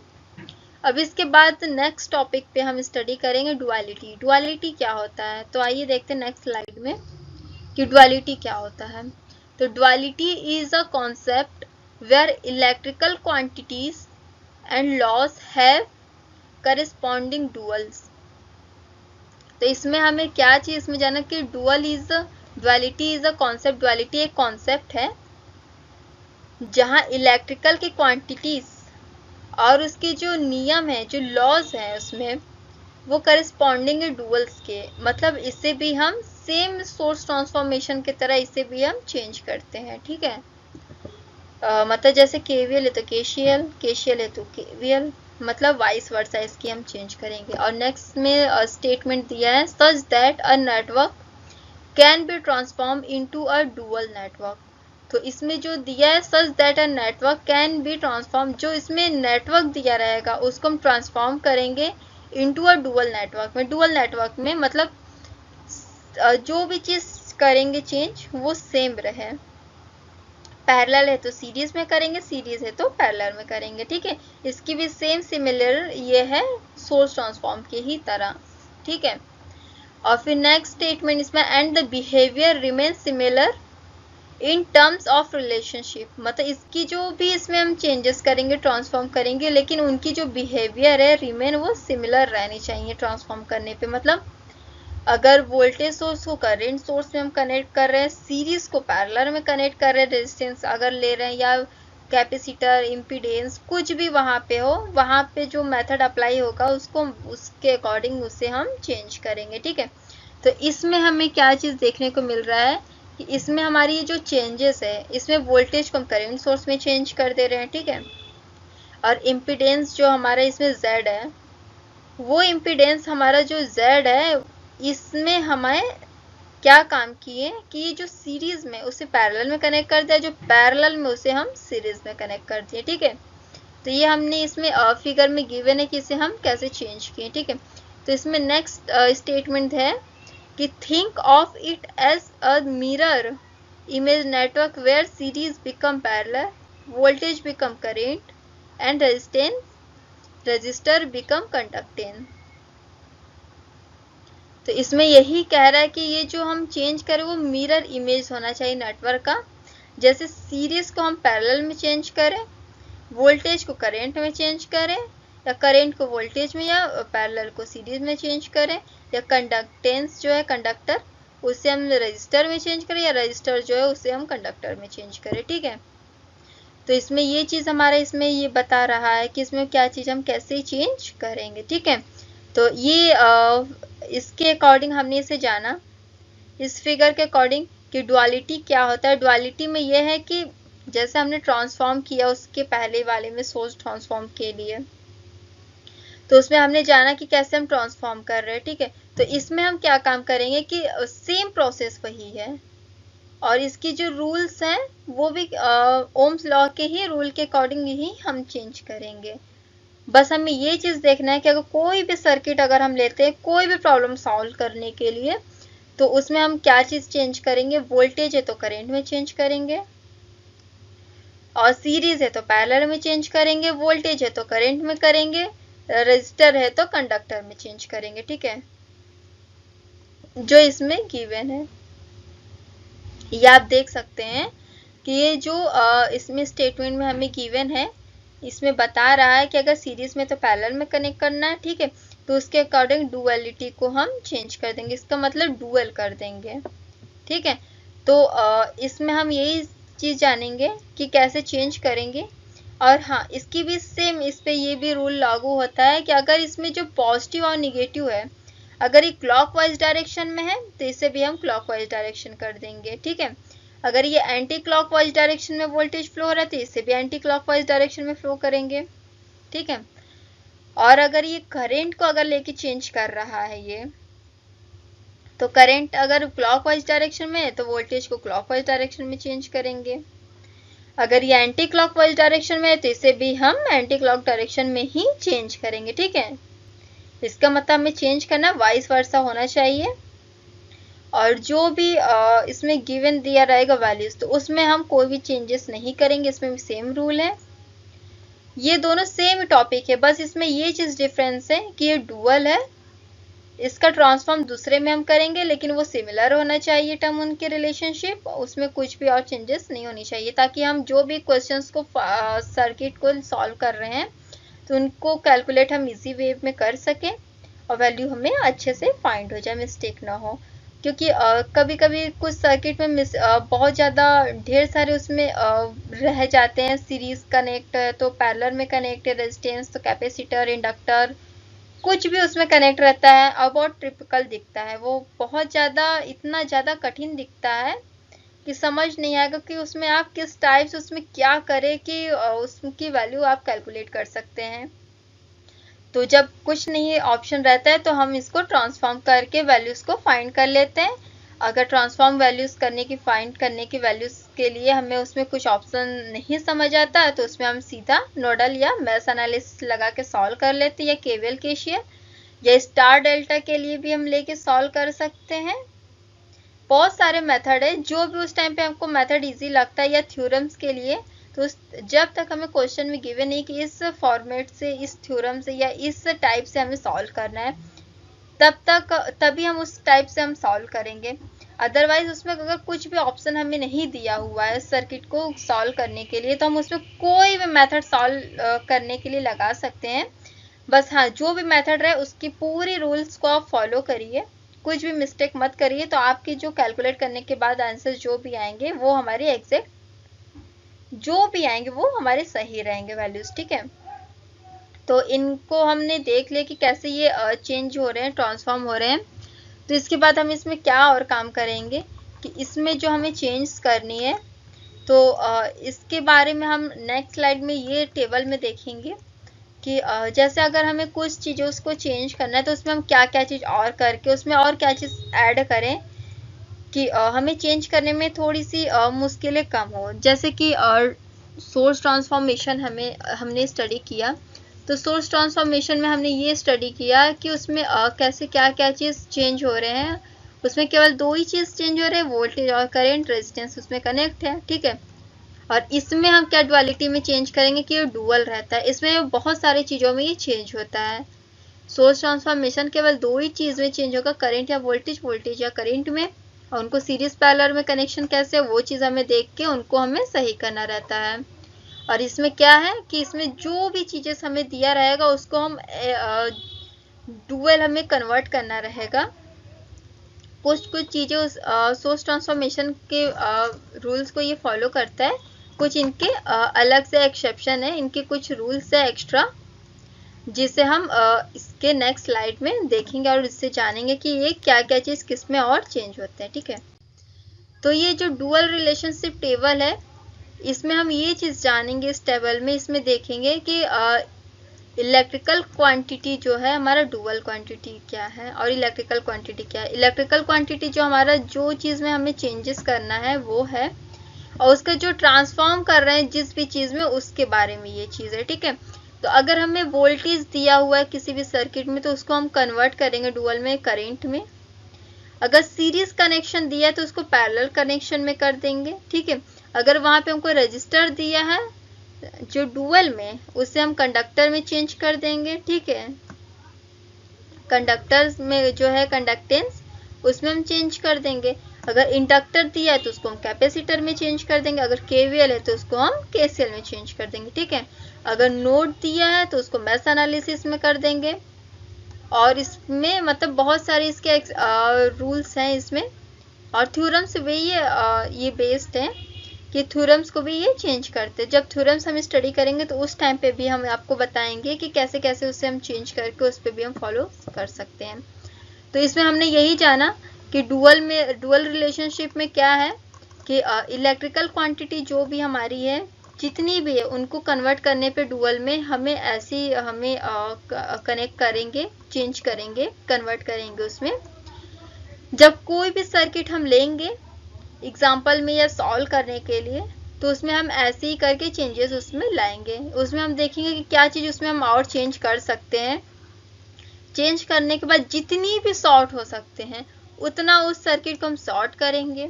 अब इसके बाद नेक्स्ट टॉपिक पे हम स्टडी करेंगे डुअलिटी। डुअलिटी क्या होता है, तो आइए देखते हैं नेक्स्ट स्लाइड में कि डुअलिटी क्या होता है। तो duality is a concept where electrical quantities and laws have corresponding duals. तो इसमें हमें क्या चीज इसमें जाना कि duality is a concept, duality एक कॉन्सेप्ट है जहां इलेक्ट्रिकल की क्वांटिटीज और उसके जो नियम है, जो लॉज है उसमें, वो करस्पॉन्डिंग है डुअल्स के। मतलब इसे भी हम सेम सोर्स ट्रांसफॉर्मेशन की तरह इसे भी हम चेंज करते हैं। ठीक है, मतलब जैसे केवीएल है तो केसीएल, केसीएल है तो केवीएल, मतलब वाइस वर्सा इसकी हम चेंज करेंगे। और नेक्स्ट में स्टेटमेंट दिया है such that a network can be transform into a dual network. तो इसमें जो दिया है such that a network can be transform, जो इसमें नेटवर्क दिया रहेगा उसको हम ट्रांसफॉर्म करेंगे इनटू अ डुअल नेटवर्क में। डुअल नेटवर्क में मतलब जो भी चीज करेंगे चेंज वो सेम रहे। पैरेलल है तो सीरीज में करेंगे, सीरीज है तो पैरेलल में करेंगे। ठीक है, इसकी भी सेम सिमिलर ये है सोर्स ट्रांसफॉर्म की ही तरह। ठीक है, और फिर नेक्स्ट स्टेटमेंट इसमें and the behaviour remain similar in terms of relationship. मतलब इसकी जो भी इसमें हम चेंजेस करेंगे, ट्रांसफॉर्म करेंगे, लेकिन उनकी जो बिहेवियर है रिमेन वो सिमिलर रहनी चाहिए ट्रांसफॉर्म करने पे। मतलब अगर वोल्टेज सोर्स को करंट सोर्स में हम कनेक्ट कर रहे हैं, सीरीज को पैरेलल में कनेक्ट कर रहे हैं, रेजिस्टेंस अगर ले रहे हैं या कैपेसिटर, इम्पीडेंस, कुछ भी वहाँ पे हो, वहाँ पे जो मेथड अप्लाई होगा उसको उसके अकॉर्डिंग उसे हम चेंज करेंगे। ठीक है, तो इसमें हमें क्या चीज़ देखने को मिल रहा है कि इसमें हमारी जो चेंजेस है, इसमें वोल्टेज को हम करंट सोर्स में चेंज कर दे रहे हैं। ठीक है, और इम्पीडेंस जो हमारा इसमें Z है, वो इम्पीडेंस हमारा जो Z है इसमें हमें क्या काम किए कि ये जो सीरीज में उसे पैरेलल में कनेक्ट कर दिया, जो पैरेलल में उसे हम सीरीज में कनेक्ट कर दिए। ठीक है, तो ये हमने इसमें फिगर में गिवन है कि इसे हम कैसे चेंज किए। ठीक है, तो इसमें नेक्स्ट स्टेटमेंट है कि think of it as a mirror image network where series become parallel, voltage become current and resistor become conductance. तो इसमें यही कह रहा है कि ये जो हम चेंज करें वो मिरर इमेज होना चाहिए नेटवर्क का। जैसे सीरीज को हम पैरेलल में चेंज करें, वोल्टेज को करंट में चेंज करें, या करंट को वोल्टेज में, या पैरेलल को सीरीज में चेंज करें, या कंडक्टेंस जो है कंडक्टर उसे हम रजिस्टर में चेंज करें, या रजिस्टर जो है उसे हम कंडक्टर में चेंज करें। ठीक है, तो इसमें ये चीज़ हमारा इसमें ये बता रहा है कि इसमें क्या चीज़ हम कैसे चेंज करेंगे। ठीक है, तो ये इसके अकॉर्डिंग हमने इसे जाना, इस फिगर के अकॉर्डिंग कि डुअलिटी क्या होता है। डुअलिटी में यह है कि जैसे हमने ट्रांसफॉर्म किया उसके पहले वाले में सोर्स ट्रांसफॉर्म के लिए, तो उसमें हमने जाना कि कैसे हम ट्रांसफॉर्म कर रहे हैं। ठीक है, तो इसमें हम क्या काम करेंगे कि सेम प्रोसेस वही है, और इसकी जो रूल्स हैं वो भी ओम्स लॉ के ही रूल के अकॉर्डिंग ही हम चेंज करेंगे। बस हमें ये चीज़ देखना है कि अगर कोई भी सर्किट अगर हम लेते हैं कोई भी प्रॉब्लम सॉल्व करने के लिए, तो उसमें हम क्या चीज़ चेंज करेंगे, वोल्टेज है तो करंट में चेंज करेंगे, और सीरीज है तो पैरेलल में चेंज करेंगे, वोल्टेज है तो करंट में करेंगे, रजिस्टर है तो कंडक्टर में चेंज करेंगे। ठीक है, जो इसमें गिवन है ये आप देख सकते हैं कि ये जो इसमें स्टेटमेंट में हमें गिवन है, इसमें बता रहा है कि अगर सीरीज में तो पैरेलल में कनेक्ट करना है। ठीक है, तो उसके अकॉर्डिंग डुअलिटी को हम चेंज कर देंगे, इसका मतलब डुअल कर देंगे। ठीक है, तो इसमें हम यही चीज़ जानेंगे कि कैसे चेंज करेंगे। और हाँ, इसकी भी सेम इस पे ये भी रूल लागू होता है कि अगर इसमें जो पॉजिटिव और निगेटिव है, अगर ये क्लॉकवाइज डायरेक्शन में है तो इसे भी हम क्लॉकवाइज डायरेक्शन कर देंगे। ठीक है, अगर ये एंटी क्लॉकवाइज डायरेक्शन में वोल्टेज फ्लो हो रहा है तो इसे भी एंटी क्लॉकवाइज डायरेक्शन में फ्लो करेंगे। ठीक है, और अगर ये करंट को अगर लेके चेंज कर रहा है ये, तो करंट अगर क्लॉकवाइज डायरेक्शन में है तो वोल्टेज को क्लॉकवाइज डायरेक्शन में चेंज करेंगे। अगर ये एंटी क्लॉकवाइज डायरेक्शन में है तो इसे भी हम एंटी क्लॉक डायरेक्शन में ही चेंज करेंगे। ठीक है, इसका मतलब हमें चेंज करना वाइस वर्सा होना चाहिए। और जो भी इसमें गिवन दिया रहेगा वैल्यूज, तो उसमें हम कोई भी चेंजेस नहीं करेंगे, इसमें भी सेम रूल है। ये दोनों सेम टॉपिक है, बस इसमें ये चीज़ डिफरेंस है कि ये डुअल है, इसका ट्रांसफॉर्म दूसरे में हम करेंगे लेकिन वो सिमिलर होना चाहिए टर्म उनके रिलेशनशिप, उसमें कुछ भी और चेंजेस नहीं होनी चाहिए, ताकि हम जो भी क्वेश्चंस को सर्किट को सॉल्व कर रहे हैं तो उनको कैलकुलेट हम इजी वे में कर सकें और वैल्यू हमें अच्छे से फाइंड हो जाए, मिस्टेक ना हो। क्योंकि कभी कभी कुछ सर्किट में बहुत ज़्यादा ढेर सारे उसमें रह जाते हैं, सीरीज कनेक्ट है तो पैरेलल में कनेक्ट है, रेजिस्टेंस तो कैपेसिटर, इंडक्टर, कुछ भी उसमें कनेक्ट रहता है और बहुत टिपिकल दिखता है, वो बहुत ज़्यादा इतना ज़्यादा कठिन दिखता है कि समझ नहीं आएगा कि उसमें आप किस टाइप से उसमें क्या करें कि उसकी वैल्यू आप कैलकुलेट कर सकते हैं। तो जब कुछ नहीं ऑप्शन रहता है तो हम इसको ट्रांसफॉर्म करके वैल्यूज़ को फाइंड कर लेते हैं। अगर ट्रांसफॉर्म वैल्यूज़ करने की फाइंड करने की वैल्यूज़ के लिए हमें उसमें कुछ ऑप्शन नहीं समझ आता है तो उसमें हम सीधा नोडल या मेश एनालिसिस लगा के सॉल्व कर लेते हैं, या केवीएल केसीएल या स्टार डेल्टा के लिए भी हम लेके सॉल्व कर सकते हैं। बहुत सारे मेथड है, जो भी उस टाइम पे हमको मेथड इजी लगता है, या थ्योरम्स के लिए तो जब तक हमें क्वेश्चन में गिवन नहीं कि इस फॉर्मेट से, इस थ्योरम से या इस टाइप से हमें सॉल्व करना है, तभी हम उस टाइप से हम सॉल्व करेंगे। अदरवाइज उसमें अगर कुछ भी ऑप्शन हमें नहीं दिया हुआ है सर्किट को सॉल्व करने के लिए तो हम उसमें कोई भी मेथड सॉल्व करने के लिए लगा सकते हैं। बस हाँ, जो भी मेथड रहे उसकी पूरी रूल्स को आप फॉलो करिए, कुछ भी मिस्टेक मत करिए, तो आपकी जो कैलकुलेट करने के बाद आंसर जो भी आएंगे वो हमारे एग्जैक्ट जो भी आएंगे वो हमारे सही रहेंगे वैल्यूज। ठीक है, तो इनको हमने देख लिया कि कैसे ये चेंज हो रहे हैं, ट्रांसफॉर्म हो रहे हैं। तो इसके बाद हम इसमें क्या और काम करेंगे कि इसमें जो हमें चेंज करनी है तो इसके बारे में हम नेक्स्ट स्लाइड में ये टेबल में देखेंगे कि जैसे अगर हमें कुछ चीज़ें उसको चेंज करना है तो उसमें हम क्या क्या चीज़ और करके उसमें और क्या चीज़ ऐड करें कि हमें चेंज करने में थोड़ी सी मुश्किलें कम हो। जैसे कि सोर्स ट्रांसफॉर्मेशन हमने स्टडी किया, तो सोर्स ट्रांसफॉर्मेशन में हमने ये स्टडी किया कि उसमें कैसे क्या क्या चीज़ चेंज हो रहे हैं उसमें केवल दो ही चीज चेंज हो रहे हैं, वोल्टेज और करंट, रेजिस्टेंस उसमें कनेक्ट है, ठीक है। और इसमें हम क्या डुअलिटी में चेंज करेंगे कि ये डुअल रहता है, इसमें बहुत सारी चीजों में ये चेंज होता है। सोर्स ट्रांसफॉर्मेशन केवल दो ही चीज में चेंज होगा, करंट या वोल्टेज, वोल्टेज या करंट में, और उनको सीरीज पैरेलल में कनेक्शन कैसे है वो चीज हमें देख के उनको हमें सही करना रहता है। और इसमें क्या है कि इसमें जो भी चीजें हमें दिया रहेगा उसको हम डुअल हमें कन्वर्ट करना रहेगा। कुछ कुछ चीजें सोर्स ट्रांसफॉर्मेशन के रूल्स को ये फॉलो करता है, कुछ इनके अलग से एक्सेप्शन है, इनके कुछ रूल्स है एक्स्ट्रा, जिसे हम इसके नेक्स्ट स्लाइड में देखेंगे और इससे जानेंगे कि ये क्या क्या चीज किस में और चेंज होते हैं, ठीक है। तो ये जो डुअल रिलेशनशिप टेबल है, इसमें हम ये चीज जानेंगे इस टेबल में, इसमें देखेंगे कि इलेक्ट्रिकल क्वांटिटी जो है हमारा डुअल क्वांटिटी क्या है और इलेक्ट्रिकल क्वांटिटी क्या है। इलेक्ट्रिकल क्वांटिटी जो हमारा जो चीज में हमें चेंजेस करना है वो है, और उसका जो ट्रांसफॉर्म कर रहे हैं जिस भी चीज में उसके बारे में ये चीज है, ठीक है। तो अगर हमें वोल्टेज दिया हुआ है किसी भी सर्किट में तो उसको हम कन्वर्ट करेंगे डुअल में करंट में। अगर सीरीज कनेक्शन दिया है तो उसको पैरेलल कनेक्शन में कर देंगे, ठीक है। अगर वहां पे हमको रजिस्टर दिया है जो डुअल में, उसे हम कंडक्टर में चेंज कर देंगे, ठीक है। कंडक्टर में जो है कंडक्टेंस उसमें हम चेंज कर देंगे। अगर इंडक्टर दिया है तो उसको हम कैपेसिटर में चेंज कर देंगे, अगर केवीएल है तो उसको हम केसीएल में चेंज कर देंगे, ठीक है। अगर नोड दिया है तो उसको मैश एनालिसिस में कर देंगे। और इसमें मतलब बहुत सारे इसके रूल्स हैं इसमें, और थ्योरम्स भी ये बेस्ड है कि थ्योरम्स को भी ये चेंज करते हैं। जब थ्योरम्स हम स्टडी करेंगे तो उस टाइम पे भी हम आपको बताएंगे कि कैसे कैसे उसे हम चेंज करके उस पर भी हम फॉलो कर सकते हैं। तो इसमें हमने यही जाना कि डुअल रिलेशनशिप में क्या है कि इलेक्ट्रिकल क्वांटिटी जो भी हमारी है जितनी भी है उनको कन्वर्ट करने पे डुअल में हमें ऐसी हमें कनेक्ट करेंगे, चेंज करेंगे, कन्वर्ट करेंगे उसमें। जब कोई भी सर्किट हम लेंगे एग्जाम्पल में या सॉल्व करने के लिए तो उसमें हम ऐसे ही करके चेंजेस उसमें लाएंगे। उसमें हम देखेंगे कि क्या चीज उसमें हम और चेंज कर सकते हैं। चेंज करने के बाद जितनी भी शॉर्ट हो सकते हैं उतना उस सर्किट को हम शॉर्ट करेंगे,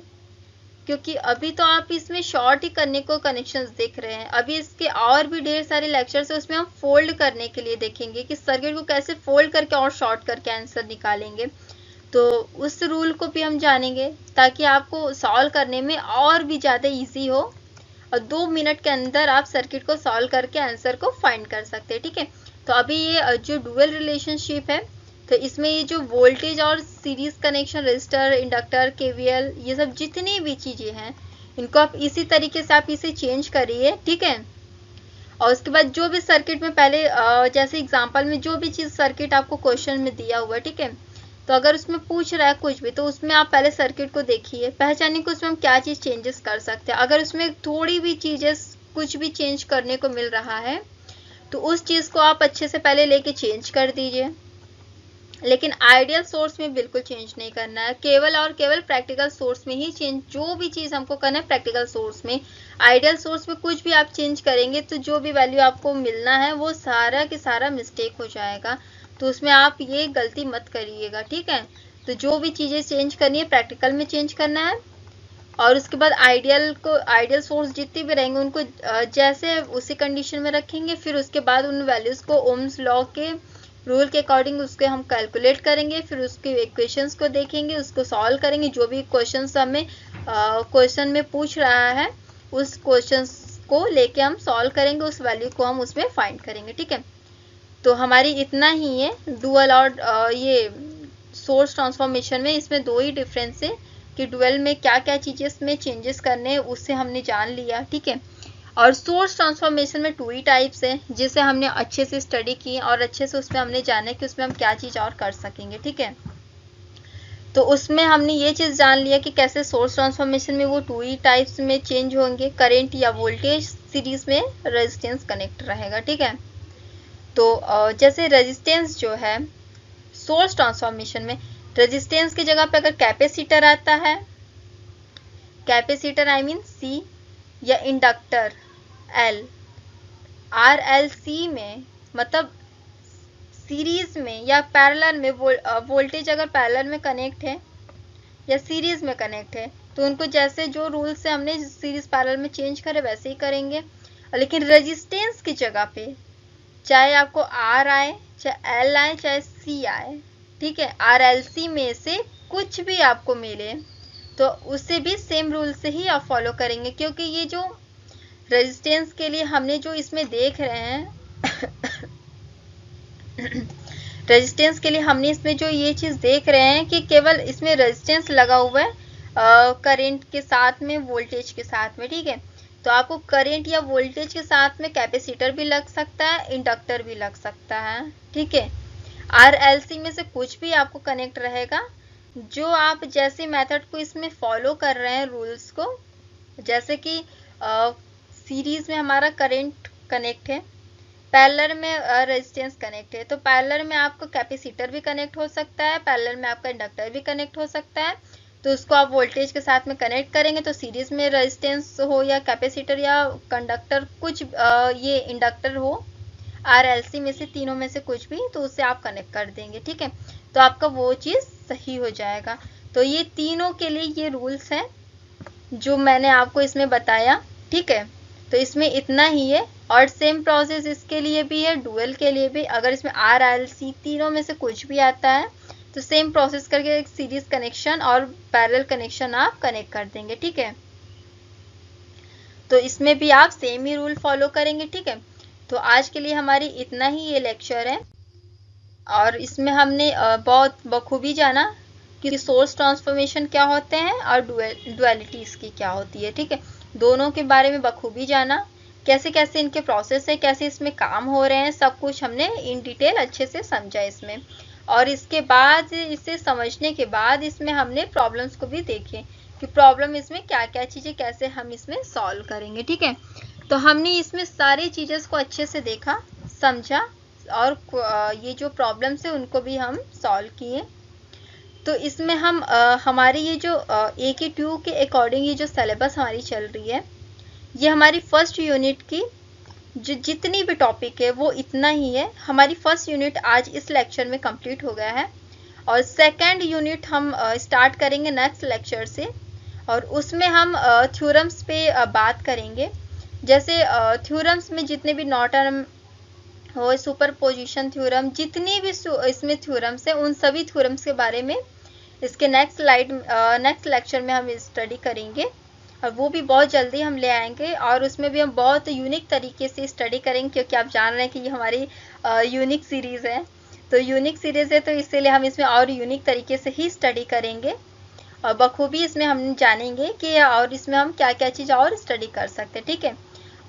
क्योंकि अभी तो आप इसमें शॉर्ट ही करने को कनेक्शंस देख रहे हैं। अभी इसके और भी ढेर सारे लेक्चर्स है, उसमें हम फोल्ड करने के लिए देखेंगे कि सर्किट को कैसे फोल्ड करके और शॉर्ट करके आंसर निकालेंगे। तो उस रूल को भी हम जानेंगे ताकि आपको सॉल्व करने में और भी ज़्यादा इजी हो और 2 मिनट के अंदर आप सर्किट को सॉल्व करके आंसर को फाइंड कर सकते हैं, ठीक है। तो अभी ये जो डुअल रिलेशनशिप है तो इसमें ये जो वोल्टेज और series connection, resistor, inductor, KVL, ये सब जितनी भी चीजें हैं इनको आप इसी तरीके से आप इसे चेंज करिए, ठीक है। और उसके बाद जो भी सर्किट में पहले जैसे एग्जांपल में जो भी चीज सर्किट आपको क्वेश्चन में दिया हुआ है, ठीक है। तो अगर उसमें पूछ रहा है कुछ भी तो उसमें आप पहले सर्किट को देखिए, पहचानिए कि उसमें हम क्या चीज चेंजेस कर सकते हैं। अगर उसमें थोड़ी भी चीजें कुछ भी चेंज करने को मिल रहा है तो उस चीज को आप अच्छे से पहले लेके चेंज कर दीजिए, लेकिन आइडियल सोर्स में बिल्कुल चेंज नहीं करना है। केवल और केवल प्रैक्टिकल सोर्स में ही चेंज, जो भी चीज हमको करना है प्रैक्टिकल सोर्स में। आइडियल सोर्स में कुछ भी आप चेंज करेंगे तो जो भी वैल्यू आपको मिलना है वो सारा के सारा मिस्टेक हो जाएगा। तो उसमें आप ये गलती मत करिएगा, ठीक है। तो जो भी चीजें चेंज करनी है प्रैक्टिकल में चेंज करना है, और उसके बाद आइडियल सोर्स जितने भी रहेंगे उनको जैसे उसी कंडीशन में रखेंगे। फिर उसके बाद उन वैल्यूज को ओम्स लॉ के रूल के अकॉर्डिंग उसके हम कैलकुलेट करेंगे, फिर उसके इक्वेशंस को देखेंगे, उसको सॉल्व करेंगे। जो भी क्वेश्चंस हमें क्वेश्चन में पूछ रहा है उस क्वेश्चंस को लेके हम सॉल्व करेंगे, उस वैल्यू को हम उसमें फाइंड करेंगे, ठीक है। तो हमारी इतना ही है डुअल और ये सोर्स ट्रांसफॉर्मेशन में। इसमें दो ही डिफरेंस है कि डुअल में क्या क्या चीजें में चेंजेस करने हैं उससे हमने जान लिया, ठीक है। और सोर्स ट्रांसफॉर्मेशन में 2 ही टाइप्स है जिसे हमने अच्छे से स्टडी की और अच्छे से उसमें हमने जाना कि उसमें हम क्या चीज और कर सकेंगे, ठीक है। तो उसमें हमने ये चीज जान लिया कि कैसे सोर्स ट्रांसफॉर्मेशन में वो 2 ही टाइप्स में चेंज होंगे, करंट या वोल्टेज, सीरीज में रेजिस्टेंस कनेक्ट रहेगा, ठीक है। तो जैसे रेजिस्टेंस जो है सोर्स ट्रांसफॉर्मेशन में, रेजिस्टेंस की जगह पे अगर कैपेसिटर आता है, कैपेसिटर आई मीन C, या इंडक्टर L, RLC में मतलब सीरीज में या पैरेलल में वोल्टेज अगर पैरेलल में कनेक्ट है या सीरीज में कनेक्ट है, तो उनको जैसे जो रूल से हमने सीरीज पैरेलल में चेंज करे वैसे ही करेंगे। लेकिन रेजिस्टेंस की जगह पे चाहे आपको आर आए, चाहे एल आए, चाहे सी आए, ठीक है, आर एल सी में से कुछ भी आपको मिले तो उसे भी सेम रूल से ही आप फॉलो करेंगे। क्योंकि ये जो रेजिस्टेंस के लिए हमने जो इसमें देख रहे हैं रेजिस्टेंस के लिए हमने इसमें जो ये चीज देख रहे हैं कि केवल इसमें रेजिस्टेंस लगा हुआ है करंट के साथ में, वोल्टेज के साथ में, ठीक है। तो आपको करंट या वोल्टेज के साथ में कैपेसिटर भी लग सकता है, इंडक्टर भी लग सकता है, ठीक है। आर एल सी में से कुछ भी आपको कनेक्ट रहेगा। जो आप जैसे मेथड को इसमें फॉलो कर रहे हैं रूल्स को, जैसे कि सीरीज में हमारा करंट कनेक्ट है, पैरेलल में रेजिस्टेंस कनेक्ट है, तो पैरेलल में आपका कैपेसिटर भी कनेक्ट हो सकता है, पैरेलल में आपका इंडक्टर भी कनेक्ट हो सकता है। तो उसको आप वोल्टेज के साथ में कनेक्ट करेंगे तो सीरीज में रेजिस्टेंस हो या कैपेसिटर या कंडक्टर, कुछ ये इंडक्टर हो, आर एल सी में से तीनों में से कुछ भी, तो उससे आप कनेक्ट कर देंगे, ठीक है। तो आपका वो चीज़ सही हो जाएगा। तो ये तीनों के लिए ये रूल्स हैं जो मैंने आपको इसमें बताया, ठीक है। तो इसमें इतना ही है। और सेम प्रोसेस इसके लिए भी है, डुअल के लिए भी। अगर इसमें आर एल सी तीनों में से कुछ भी आता है तो सेम प्रोसेस करके एक सीरीज कनेक्शन और पैरेलल कनेक्शन आप कनेक्ट कर देंगे, ठीक है। तो इसमें भी आप सेम ही रूल फॉलो करेंगे, ठीक है। तो आज के लिए हमारी इतना ही ये लेक्चर है और इसमें हमने बहुत बखूबी जाना कि सोर्स ट्रांसफॉर्मेशन क्या होते हैं और डुअलिटीज की क्या होती है, ठीक है। दोनों के बारे में बखूबी जाना, कैसे कैसे इनके प्रोसेस है, कैसे इसमें काम हो रहे हैं, सब कुछ हमने इन डिटेल अच्छे से समझा इसमें। और इसके बाद, इसे समझने के बाद इसमें हमने प्रॉब्लम्स को भी देखे कि प्रॉब्लम इसमें क्या क्या चीज़ें कैसे हम इसमें सॉल्व करेंगे, ठीक है। तो हमने इसमें सारी चीज़ें को अच्छे से देखा, समझा और ये जो प्रॉब्लम्स है उनको भी हम सॉल्व किए। तो इसमें हम हमारी ये जो AQ2 के अकॉर्डिंग ये जो सिलेबस हमारी चल रही है, ये हमारी फर्स्ट यूनिट की जो जितनी भी टॉपिक है वो इतना ही है। हमारी फर्स्ट यूनिट आज इस लेक्चर में कंप्लीट हो गया है और सेकंड यूनिट हम स्टार्ट करेंगे नेक्स्ट लेक्चर से और उसमें हम थ्योरम्स पे बात करेंगे। जैसे थ्योरम्स में जितने भी नॉर्टन हो, सुपरपोजिशन थ्योरम, जितनी भी इसमें थ्योरम्स है उन सभी थ्योरम्स के बारे में इसके नेक्स्ट लेक्चर में हम स्टडी करेंगे और वो भी बहुत जल्दी हम ले आएंगे और उसमें भी हम बहुत यूनिक तरीके से स्टडी करेंगे क्योंकि आप जान रहे हैं कि ये हमारी यूनिक सीरीज़ है। तो यूनिक सीरीज़ है तो इसीलिए हम इसमें और यूनिक तरीके से ही स्टडी करेंगे और बखूबी इसमें हम जानेंगे कि और इसमें हम क्या क्या चीज़ और स्टडी कर सकते हैं, ठीक है।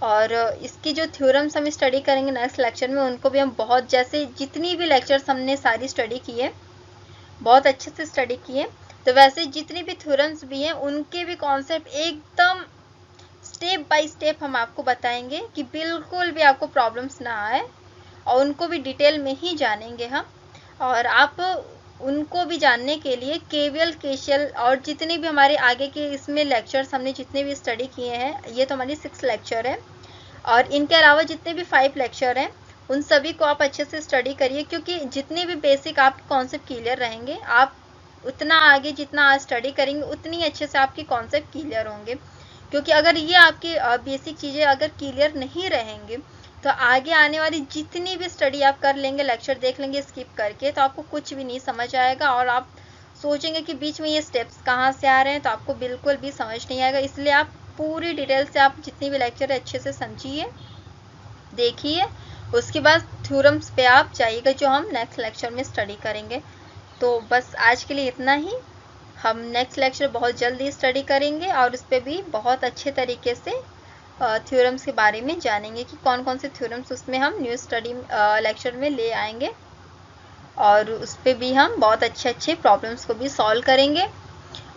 और इसकी जो थ्योरम्स हम स्टडी करेंगे नेक्स्ट लेक्चर में उनको भी हम बहुत, जैसे जितनी भी लेक्चर्स हमने सारी स्टडी की है बहुत अच्छे से स्टडी किए, तो वैसे जितनी भी थ्योरम्स भी हैं उनके भी कॉन्सेप्ट एकदम स्टेप बाय स्टेप हम आपको बताएंगे कि बिल्कुल भी आपको प्रॉब्लम्स ना आए और उनको भी डिटेल में ही जानेंगे हम। और आप उनको भी जानने के लिए केवीएल, केसीएल और जितने भी हमारे आगे के इसमें लेक्चर्स हमने जितने भी स्टडी किए हैं, ये तो हमारी 6 लेक्चर है और इनके अलावा जितने भी 5 लेक्चर हैं उन सभी को आप अच्छे से स्टडी करिए क्योंकि जितने भी बेसिक आपके कॉन्सेप्ट क्लियर रहेंगे, आप उतना आगे जितना आज स्टडी करेंगे उतनी अच्छे से आपके कॉन्सेप्ट क्लियर होंगे। क्योंकि अगर ये आपकी बेसिक चीज़ें अगर क्लियर नहीं रहेंगे तो आगे आने वाली जितनी भी स्टडी आप कर लेंगे, लेक्चर देख लेंगे स्किप करके, तो आपको कुछ भी नहीं समझ आएगा और आप सोचेंगे कि बीच में ये स्टेप्स कहाँ से आ रहे हैं, तो आपको बिल्कुल भी समझ नहीं आएगा। इसलिए आप पूरी डिटेल से आप जितनी भी लेक्चर है अच्छे से समझिए, देखिए, उसके बाद थ्योरम्स पे आप जाइएगा जो हम नेक्स्ट लेक्चर में स्टडी करेंगे। तो बस आज के लिए इतना ही। हम नेक्स्ट लेक्चर बहुत जल्दी स्टडी करेंगे और उस पर भी बहुत अच्छे तरीके से थ्योरम्स के बारे में जानेंगे कि कौन कौन से थ्योरम्स उसमें हम न्यू स्टडी लेक्चर में ले आएंगे और उस पर भी हम बहुत अच्छे अच्छे प्रॉब्लम्स को भी सॉल्व करेंगे।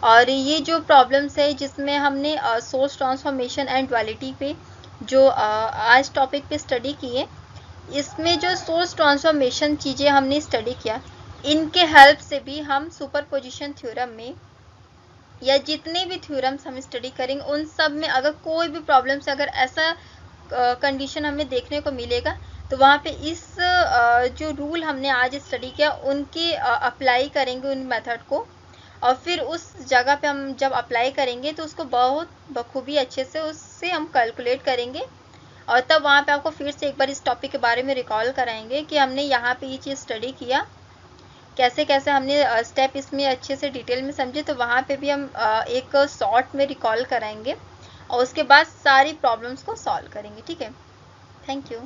और ये जो प्रॉब्लम्स है जिसमें हमने सोर्स ट्रांसफॉर्मेशन एंड डुअलिटी पे जो आज टॉपिक पे स्टडी किए, इसमें जो सोर्स ट्रांसफॉर्मेशन चीज़ें हमने स्टडी किया, इनके हेल्प से भी हम सुपरपोजिशन थ्योरम में या जितने भी थ्योरम्स हम स्टडी करेंगे उन सब में अगर कोई भी प्रॉब्लम से अगर ऐसा कंडीशन हमें देखने को मिलेगा तो वहाँ पे इस जो रूल हमने आज स्टडी किया उनके अप्लाई करेंगे उन मेथड को और फिर उस जगह पे हम जब अप्लाई करेंगे तो उसको बहुत बखूबी अच्छे से उससे हम कैलकुलेट करेंगे, और तब वहाँ पे आपको फिर से एक बार इस टॉपिक के बारे में रिकॉल कराएंगे कि हमने यहाँ पे ये चीज़ स्टडी किया, कैसे कैसे हमने स्टेप इसमें अच्छे से डिटेल में समझे, तो वहाँ पे भी हम एक शॉर्ट में रिकॉल कराएंगे और उसके बाद सारी प्रॉब्लम्स को सॉल्व करेंगे। ठीक है, थैंक यू।